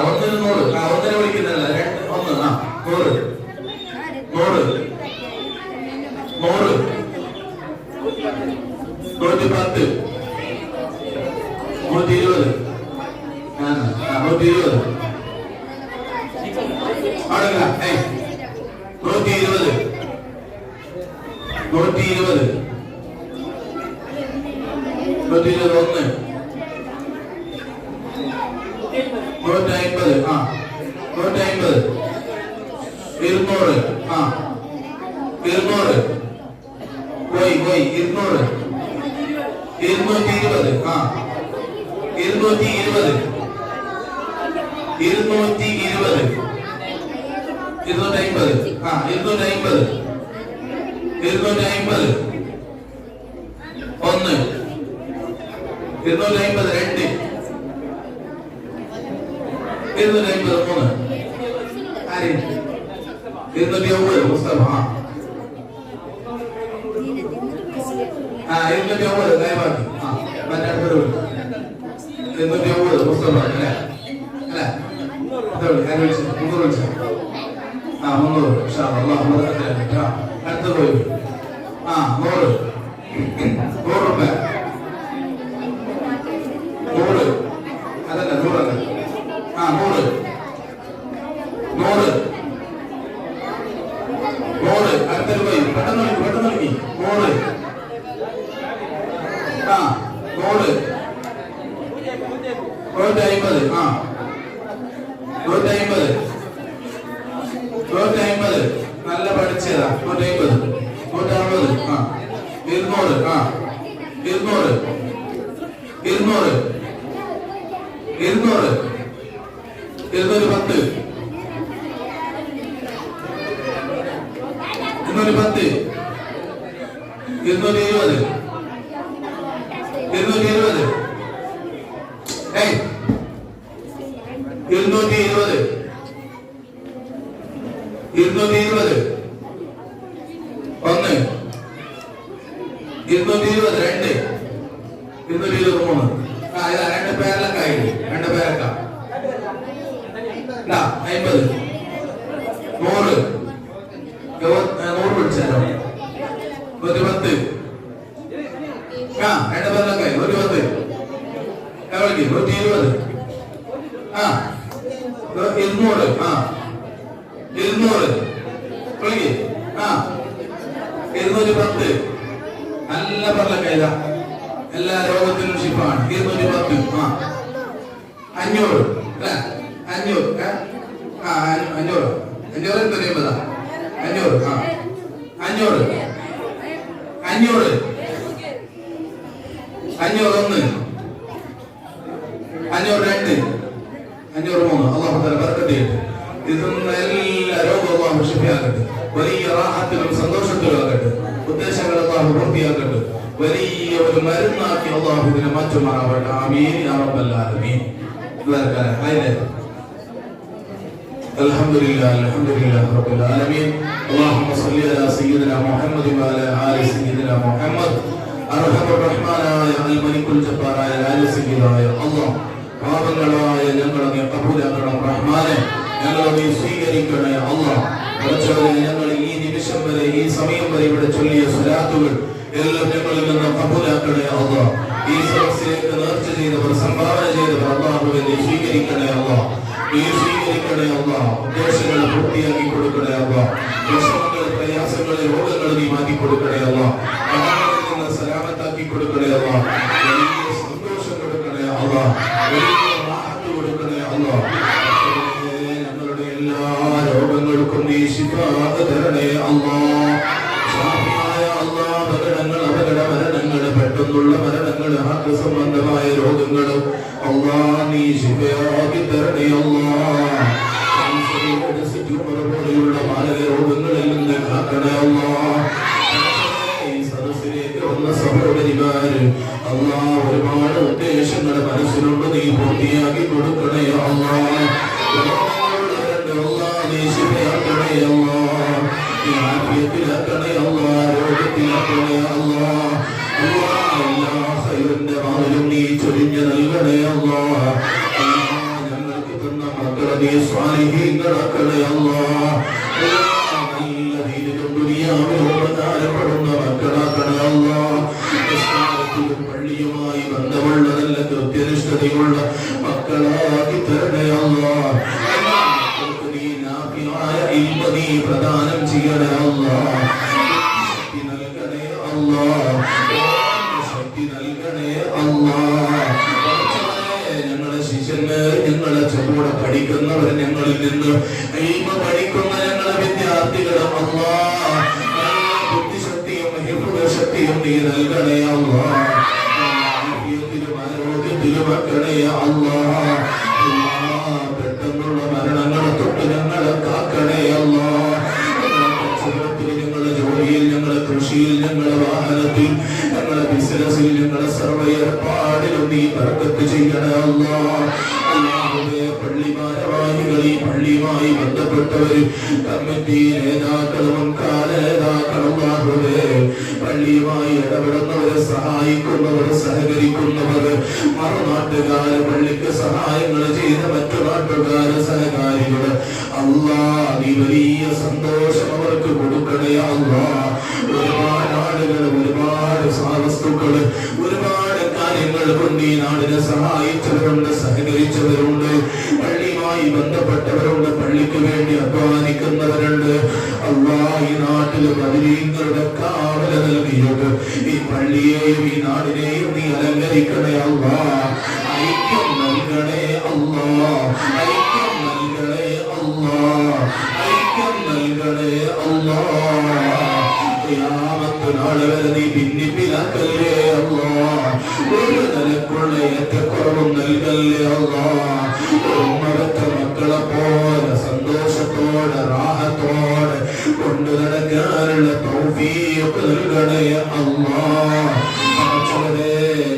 1 100. 1 വിളിക്കുന്നില്ല, 2 1 100 100 100 110 120 120 ആടല്ല 120 120 121 150 150 200 200 പോയി 200 220 220 220 250 250 250 1 250 2 250 3 ആരെ 250 മുസ്തഫ 250 ദയവാക്കി മറ്റൊരു 250 മുസ്തഫ അല്ലേ അല്ലേ അടുത്ത പോയി 100 രൂപ 100 അതല്ല 100 അല്ല 100 അടുത്തൊരു പോയി പെട്ടെന്ന് 100 100 150 150 നല്ല പഠിച്ചതാ 150 160 200 200 200 210 210 220 220 ഏയ് 220 220 1 220 2 223 ഇതാ 2 പേരൊക്കെ ആയി 2 പേരൊക്കെ 50 100 100 വിളിച്ചാലോ 110 എന്റെ പറഞ്ഞൊക്കെ 110 എവിടേക്ക് 120 200 200 വിളിക്ക് 210 നല്ല പറഞ്ഞൊക്കെ ഇതാ എല്ലാ രോഗത്തിനും ഷിഫാണ് 210 500 അല്ലേ 500 500 500 501 502 503 അല്ലാഹു തആല ബർക്കത്ത് ചെയ്യട്ടെ. ഇതൊന്നും എല്ലാ രോഗവും അല്ലാഹു ശിഫയാക്കട്ടെ. വലിയ റാഹത്തിലും സന്തോഷത്തിലും ആകട്ടെ. ഉദ്ദേശങ്ങൾ അല്ലാഹു പൂർത്തിയാക്കട്ടെ. വലിയ ഒരു മരുന്നാക്കി അല്ലാഹു ഇതിനെ മാറ്റുമാറാവട്ടെ. ആമീൻ യാ റബ്ബൽ ആലമീൻ. الحمد لله رب العالمين. اللهم صل على سيدنا محمد وعلى آل سيدنا محمد. أرحم الرحمن يا الملك الجبار يا آل سيدنا يا الله. പാപങ്ങളായ ഞങ്ങളെ നീ കബൂലാക്കണം റഹ്മാനെ. ഞങ്ങളെ നീ സ്വീകരിക്കണേ അല്ലാഹ്. പടച്ചവനെ, ഞങ്ങൾ ഈ നിമിഷം വരെ ഈ സമയം വരെ ഇവിടെ ചൊല്ലിയ സ്വലാത്തുകൾ എല്ലാം ഞങ്ങളിൽ നിന്ന് കബൂലാക്കണേ അല്ലാഹ്. ഈ സദസ്സിലേക്ക് നേർച്ച ചെയ്തവർ, സംഭാവന ചെയ്തവർ അല്ലാഹുവേ നീ സ്വീകരിക്കണേ അല്ലാഹ്. നീ സ്വീകരിക്കണേ അല്ലാഹ്. ഉദ്ദേശങ്ങൾ പൂർത്തിയാക്കി കൊടുക്കണേ അല്ലാഹ്. വിഷമങ്ങൾ, പ്രയാസങ്ങൾ, രോഗങ്ങൾ നീ മാറ്റി കൊടുക്കണേ അല്ലാഹ്. കടങ്ങളിൽ നിന്ന് സലാമത്താക്കി കൊടുക്കണേ അല്ലാഹ്. വലിയ സന്തോഷം കൊടുക്കണേ അല്ലാഹ്. വലിയ റാഹത്ത് കൊടുക്കണേ അല്ലാഹ്. ഞങ്ങളുടെ എല്ലാ രോഗങ്ങൾക്കും നീ ശിഫ തരണേ അല്ലാഹ്. ശാഫിയായ അല്ലാഹ്, അപകട മരണങ്ങൾ, പെട്ടെന്നുള്ള മരണങ്ങൾ, ഹാർട്ട് സംബന്ധമായ രോഗങ്ങൾ അല്ലാഹ് നീ ശിഫയാക്കി തരണേ അല്ലാഹ്. പോലെയുള്ള മാരക രോഗങ്ങളിൽ നിന്ന് കാക്കണേ അല്ലാഹ്. ഈ സദസ്സിലേക്ക് വന്ന സഹോദരിമാര് അല്ലാഹ്, ഒരുപാട് ഉദ്ദേശങ്ങൾ മനസ്സിലുണ്ട്, നീ പൂർത്തിയാക്കി കൊടുക്കണേ അല്ലാഹ്. നീ ശിഫയാക്കണേ അല്ലാഹ്. നീ ആഫിയത്തിലാക്കണേ അല്ലാഹ്. രോഗത്തിലാക്കണേ അല്ലാഹ്. എല്ലാ ഖൈറിന്റെ മാറിലും നീ ചൊരിഞ്ഞു നൽകണേ അല്ലാഹ്. ഞങ്ങൾക്ക് തന്ന മക്കളെ നീ സ്വാലിഹീങ്ങളാക്കണേ അല്ലാഹ്. നല്ല ദീനിലും ദുനിയാവിലും പ്രധാനപ്പെടുന്ന മക്കളാക്കണേ അല്ലാഹ്. നിസ്കാരത്തിലും പള്ളിയുമായി ബന്ധമുള്ള നല്ല കൃത്യനിഷ്ഠതയുള്ള മക്കളാക്കി തരണേ അല്ലാഹ്. നീ നാഫിയായ ഇൽമ നീ പ്രദാനം ചെയ്യണേ അല്ലാഹ്. ശക്തി നൽകണേ അല്ലാഹ്. ശക്തി നൽകണേ അല്ലാഹ്. ഞങ്ങളെ ശിഷ്യന്മാർ, ഞങ്ങളെ കൂടെ പഠിക്കുന്നവർ, ഞങ്ങളിൽ നിന്ന് ഇൽമ പഠിക്കുന്ന ഞങ്ങളെ വിദ്യാർത്ഥികൾ അല്ലാഹ്, ബുദ്ധിശക്തിയും ഹിഫ്ദ് നീ നൽകണേ അല്ലാഹ്. ആഫിയത്തിലും ആരോഗ്യത്തിലും ആക്കണേ അല്ലാഹ്. പെട്ടെന്നുള്ള മരണങ്ങളെ തൊട്ട് ഞങ്ങളെ കാക്കണേ അല്ലാഹ്. കച്ചവടത്തിൽ, ഞങ്ങളുടെ ജോലിയിൽ, ഞങ്ങളുടെ കൃഷിയിൽ, ഞങ്ങളുടെ വാഹനത്തിൽ, ഞങ്ങളുടെ ബിസിനസ്സിൽ, ഞങ്ങളുടെ സർവ്വ ഏർപ്പാടിലും നീ ബർക്കത്ത് ചെയ്യണേ അല്ലാഹ്. അല്ലാഹുവേ, പള്ളി ഭാരവാഹികൾ, ഈ പള്ളിയുമായി ബന്ധപ്പെട്ടവര്, കമ്മിറ്റി നേതാക്കളും നേതാക്കളും, അല്ലാഹുവേ, പള്ളിയുമായി ഇടപെടുന്നവരെ, സഹായിക്കുന്നവർ, സഹകരിക്കുന്നവർ, മറുനാട്ടുകാര്, പള്ളിക്ക് സഹായങ്ങൾ ചെയ്ത മറ്റു നാട്ടുകാര്, സഹകാരികള് അല്ലാഹ്, നീ വലിയ സന്തോഷം അവർക്ക് കൊടുക്കണേ അല്ലാഹ്. ഒരുപാട് ആളുകൾ, ഒരുപാട് വസ്തുക്കള്, ഒരുപാട് കാര്യങ്ങൾ കൊണ്ട് ഈ നാടിനെ സഹായിച്ചവരുണ്ട്, സഹകരിച്ചവരുണ്ട്, പള്ളിയുമായി ബന്ധപ്പെട്ടവരുണ്ട്, പള്ളിക്ക് വേണ്ടി അധ്വാനിക്കുന്നവരുണ്ട് അല്ലാഹ്. ഈ നാട്ടില് ബദരീങ്ങളുടെ കാവല നൽകിയത് ഈ പള്ളിയെയും ഈ നാടിനെയും നീ അലങ്കരിക്കണേ അല്ലാഹ്. ഐക്യം നൽകണേ അല്ലാഹ്. ഐക്യം നൽകണേ അല്ലാഹ്. ഐക്യം നൽകണേ അല്ലാഹ്. ഖിയാമത്ത് നാൾ വരെ നീ ഭിന്നിപ്പിലാക്കല്ലേ അല്ലാഹ്. ഒരു നിലക്കുള്ള ഏറ്റക്കുറവും നൽകല്ലേ അല്ലാഹ്. ഉമ്മറത്തെ മക്കളെ പോലെ സന്തോഷത്തോടെ റാഹത്തോടെ കൊണ്ടു നടക്കാനുള്ള തൗഫീഖ് നൽകണേ അല്ലാഹ്.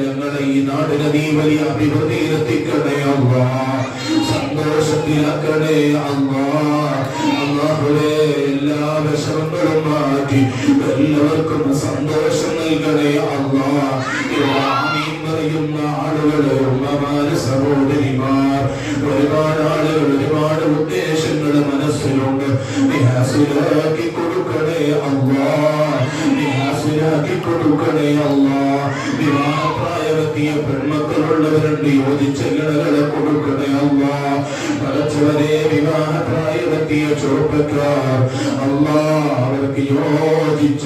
ഞങ്ങളെ ഈ നാടിനെ നീ വലിയ അഭിവൃദ്ധിയിലെത്തിക്കണേ അല്ലാഹ്. സന്തോഷത്തിലാക്കണേ അല്ലാഹ്. അല്ലാഹുവേ, എല്ലാ വിഷമങ്ങളും മാറ്റി എല്ലാവർക്കും സന്തോഷം നൽകണേ അല്ലാഹ്. ആമീൻ പറയുന്ന ആളുകള്, ഉമ്മമാര്, സഹോദരിമാർ, ഒരുപാട് ആളുകൾ, ഒരുപാട് പഠിച്ചവരെ വിവാഹപ്രായമെത്തിയ ചെറുപ്പക്കാർ അല്ലാ അവർക്ക് യോജിച്ച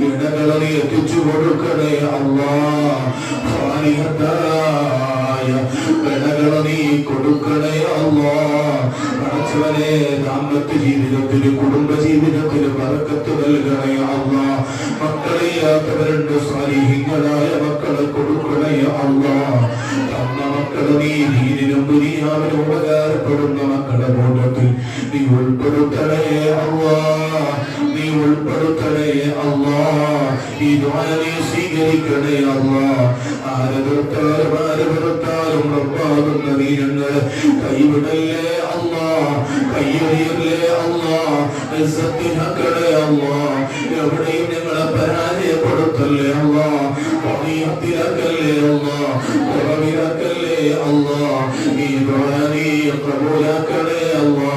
ഇടകളെ നീ എത്തിച്ചു കൊടുക്കണേ അല്ലാ. ഇടകളെ നീ കൊടുക്കണേ അല്ലാ. പഠിച്ചവരെ ദാമ്പത്യ ജീവിതത്തിൽ കുടുംബ ജീവിതത്തിൽ ബറക്കത്ത് നൽകണേ അല്ലാ. മക്കളില്ലാത്തവരുണ്ട്, സ്വാലിഹീങ്ങളായ മക്കളെ കൊടുക്കണേ അല്ലാ. തന്ന മക്കളെ നീ ദീനിനും ദുനിയാവിനും ഉപകാരപ്പെടുന്ന മക്കളുടെ കൂട്ടത്തിൽ നീ ഉൾപ്പെടുത്തണേ അല്ലാ. നീ ഉൾപ്പെടുത്തണേ അല്ലാ. ഈ ദുആ നീ സ്വീകരിക്കണേ അല്ലാ. ആരെ വെറുത്താലും റബ്ബാകുന്ന നീ ഞങ്ങളെ കൈവിടല്ലേ അല്ലാ, കൈയൊഴിയല്ലേ അല്ലാ, ഇസ്സത്തിനാക്കണേ അല്ലാ. എവിടെയും ഞങ്ങളെ പരാജയപ്പെടുത്തല്ലേ അല്ലാ, പണിയത്തിലാക്കല്ലേ അല്ലാ, കുറവിലാക്കല്ലേ അല്ലാ. ഈ ദുആ നീ ഖബൂലാക്കണേ അല്ലാ.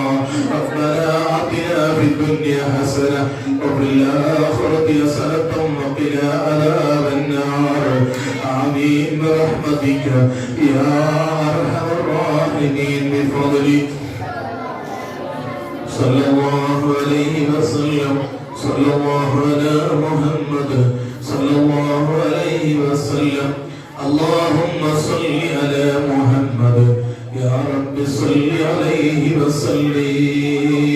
ربنا آتنا في الدنيا حسنة وفي الآخرة حسنة وقنا عذاب النار. آمين برحمتك يا أرحم الراحمين. بفضلك صلى الله عليه وسلم. صلى الله على محمد صلى الله عليه وسلم. اللهم صل على محمد يا رب صل عليه وسلم.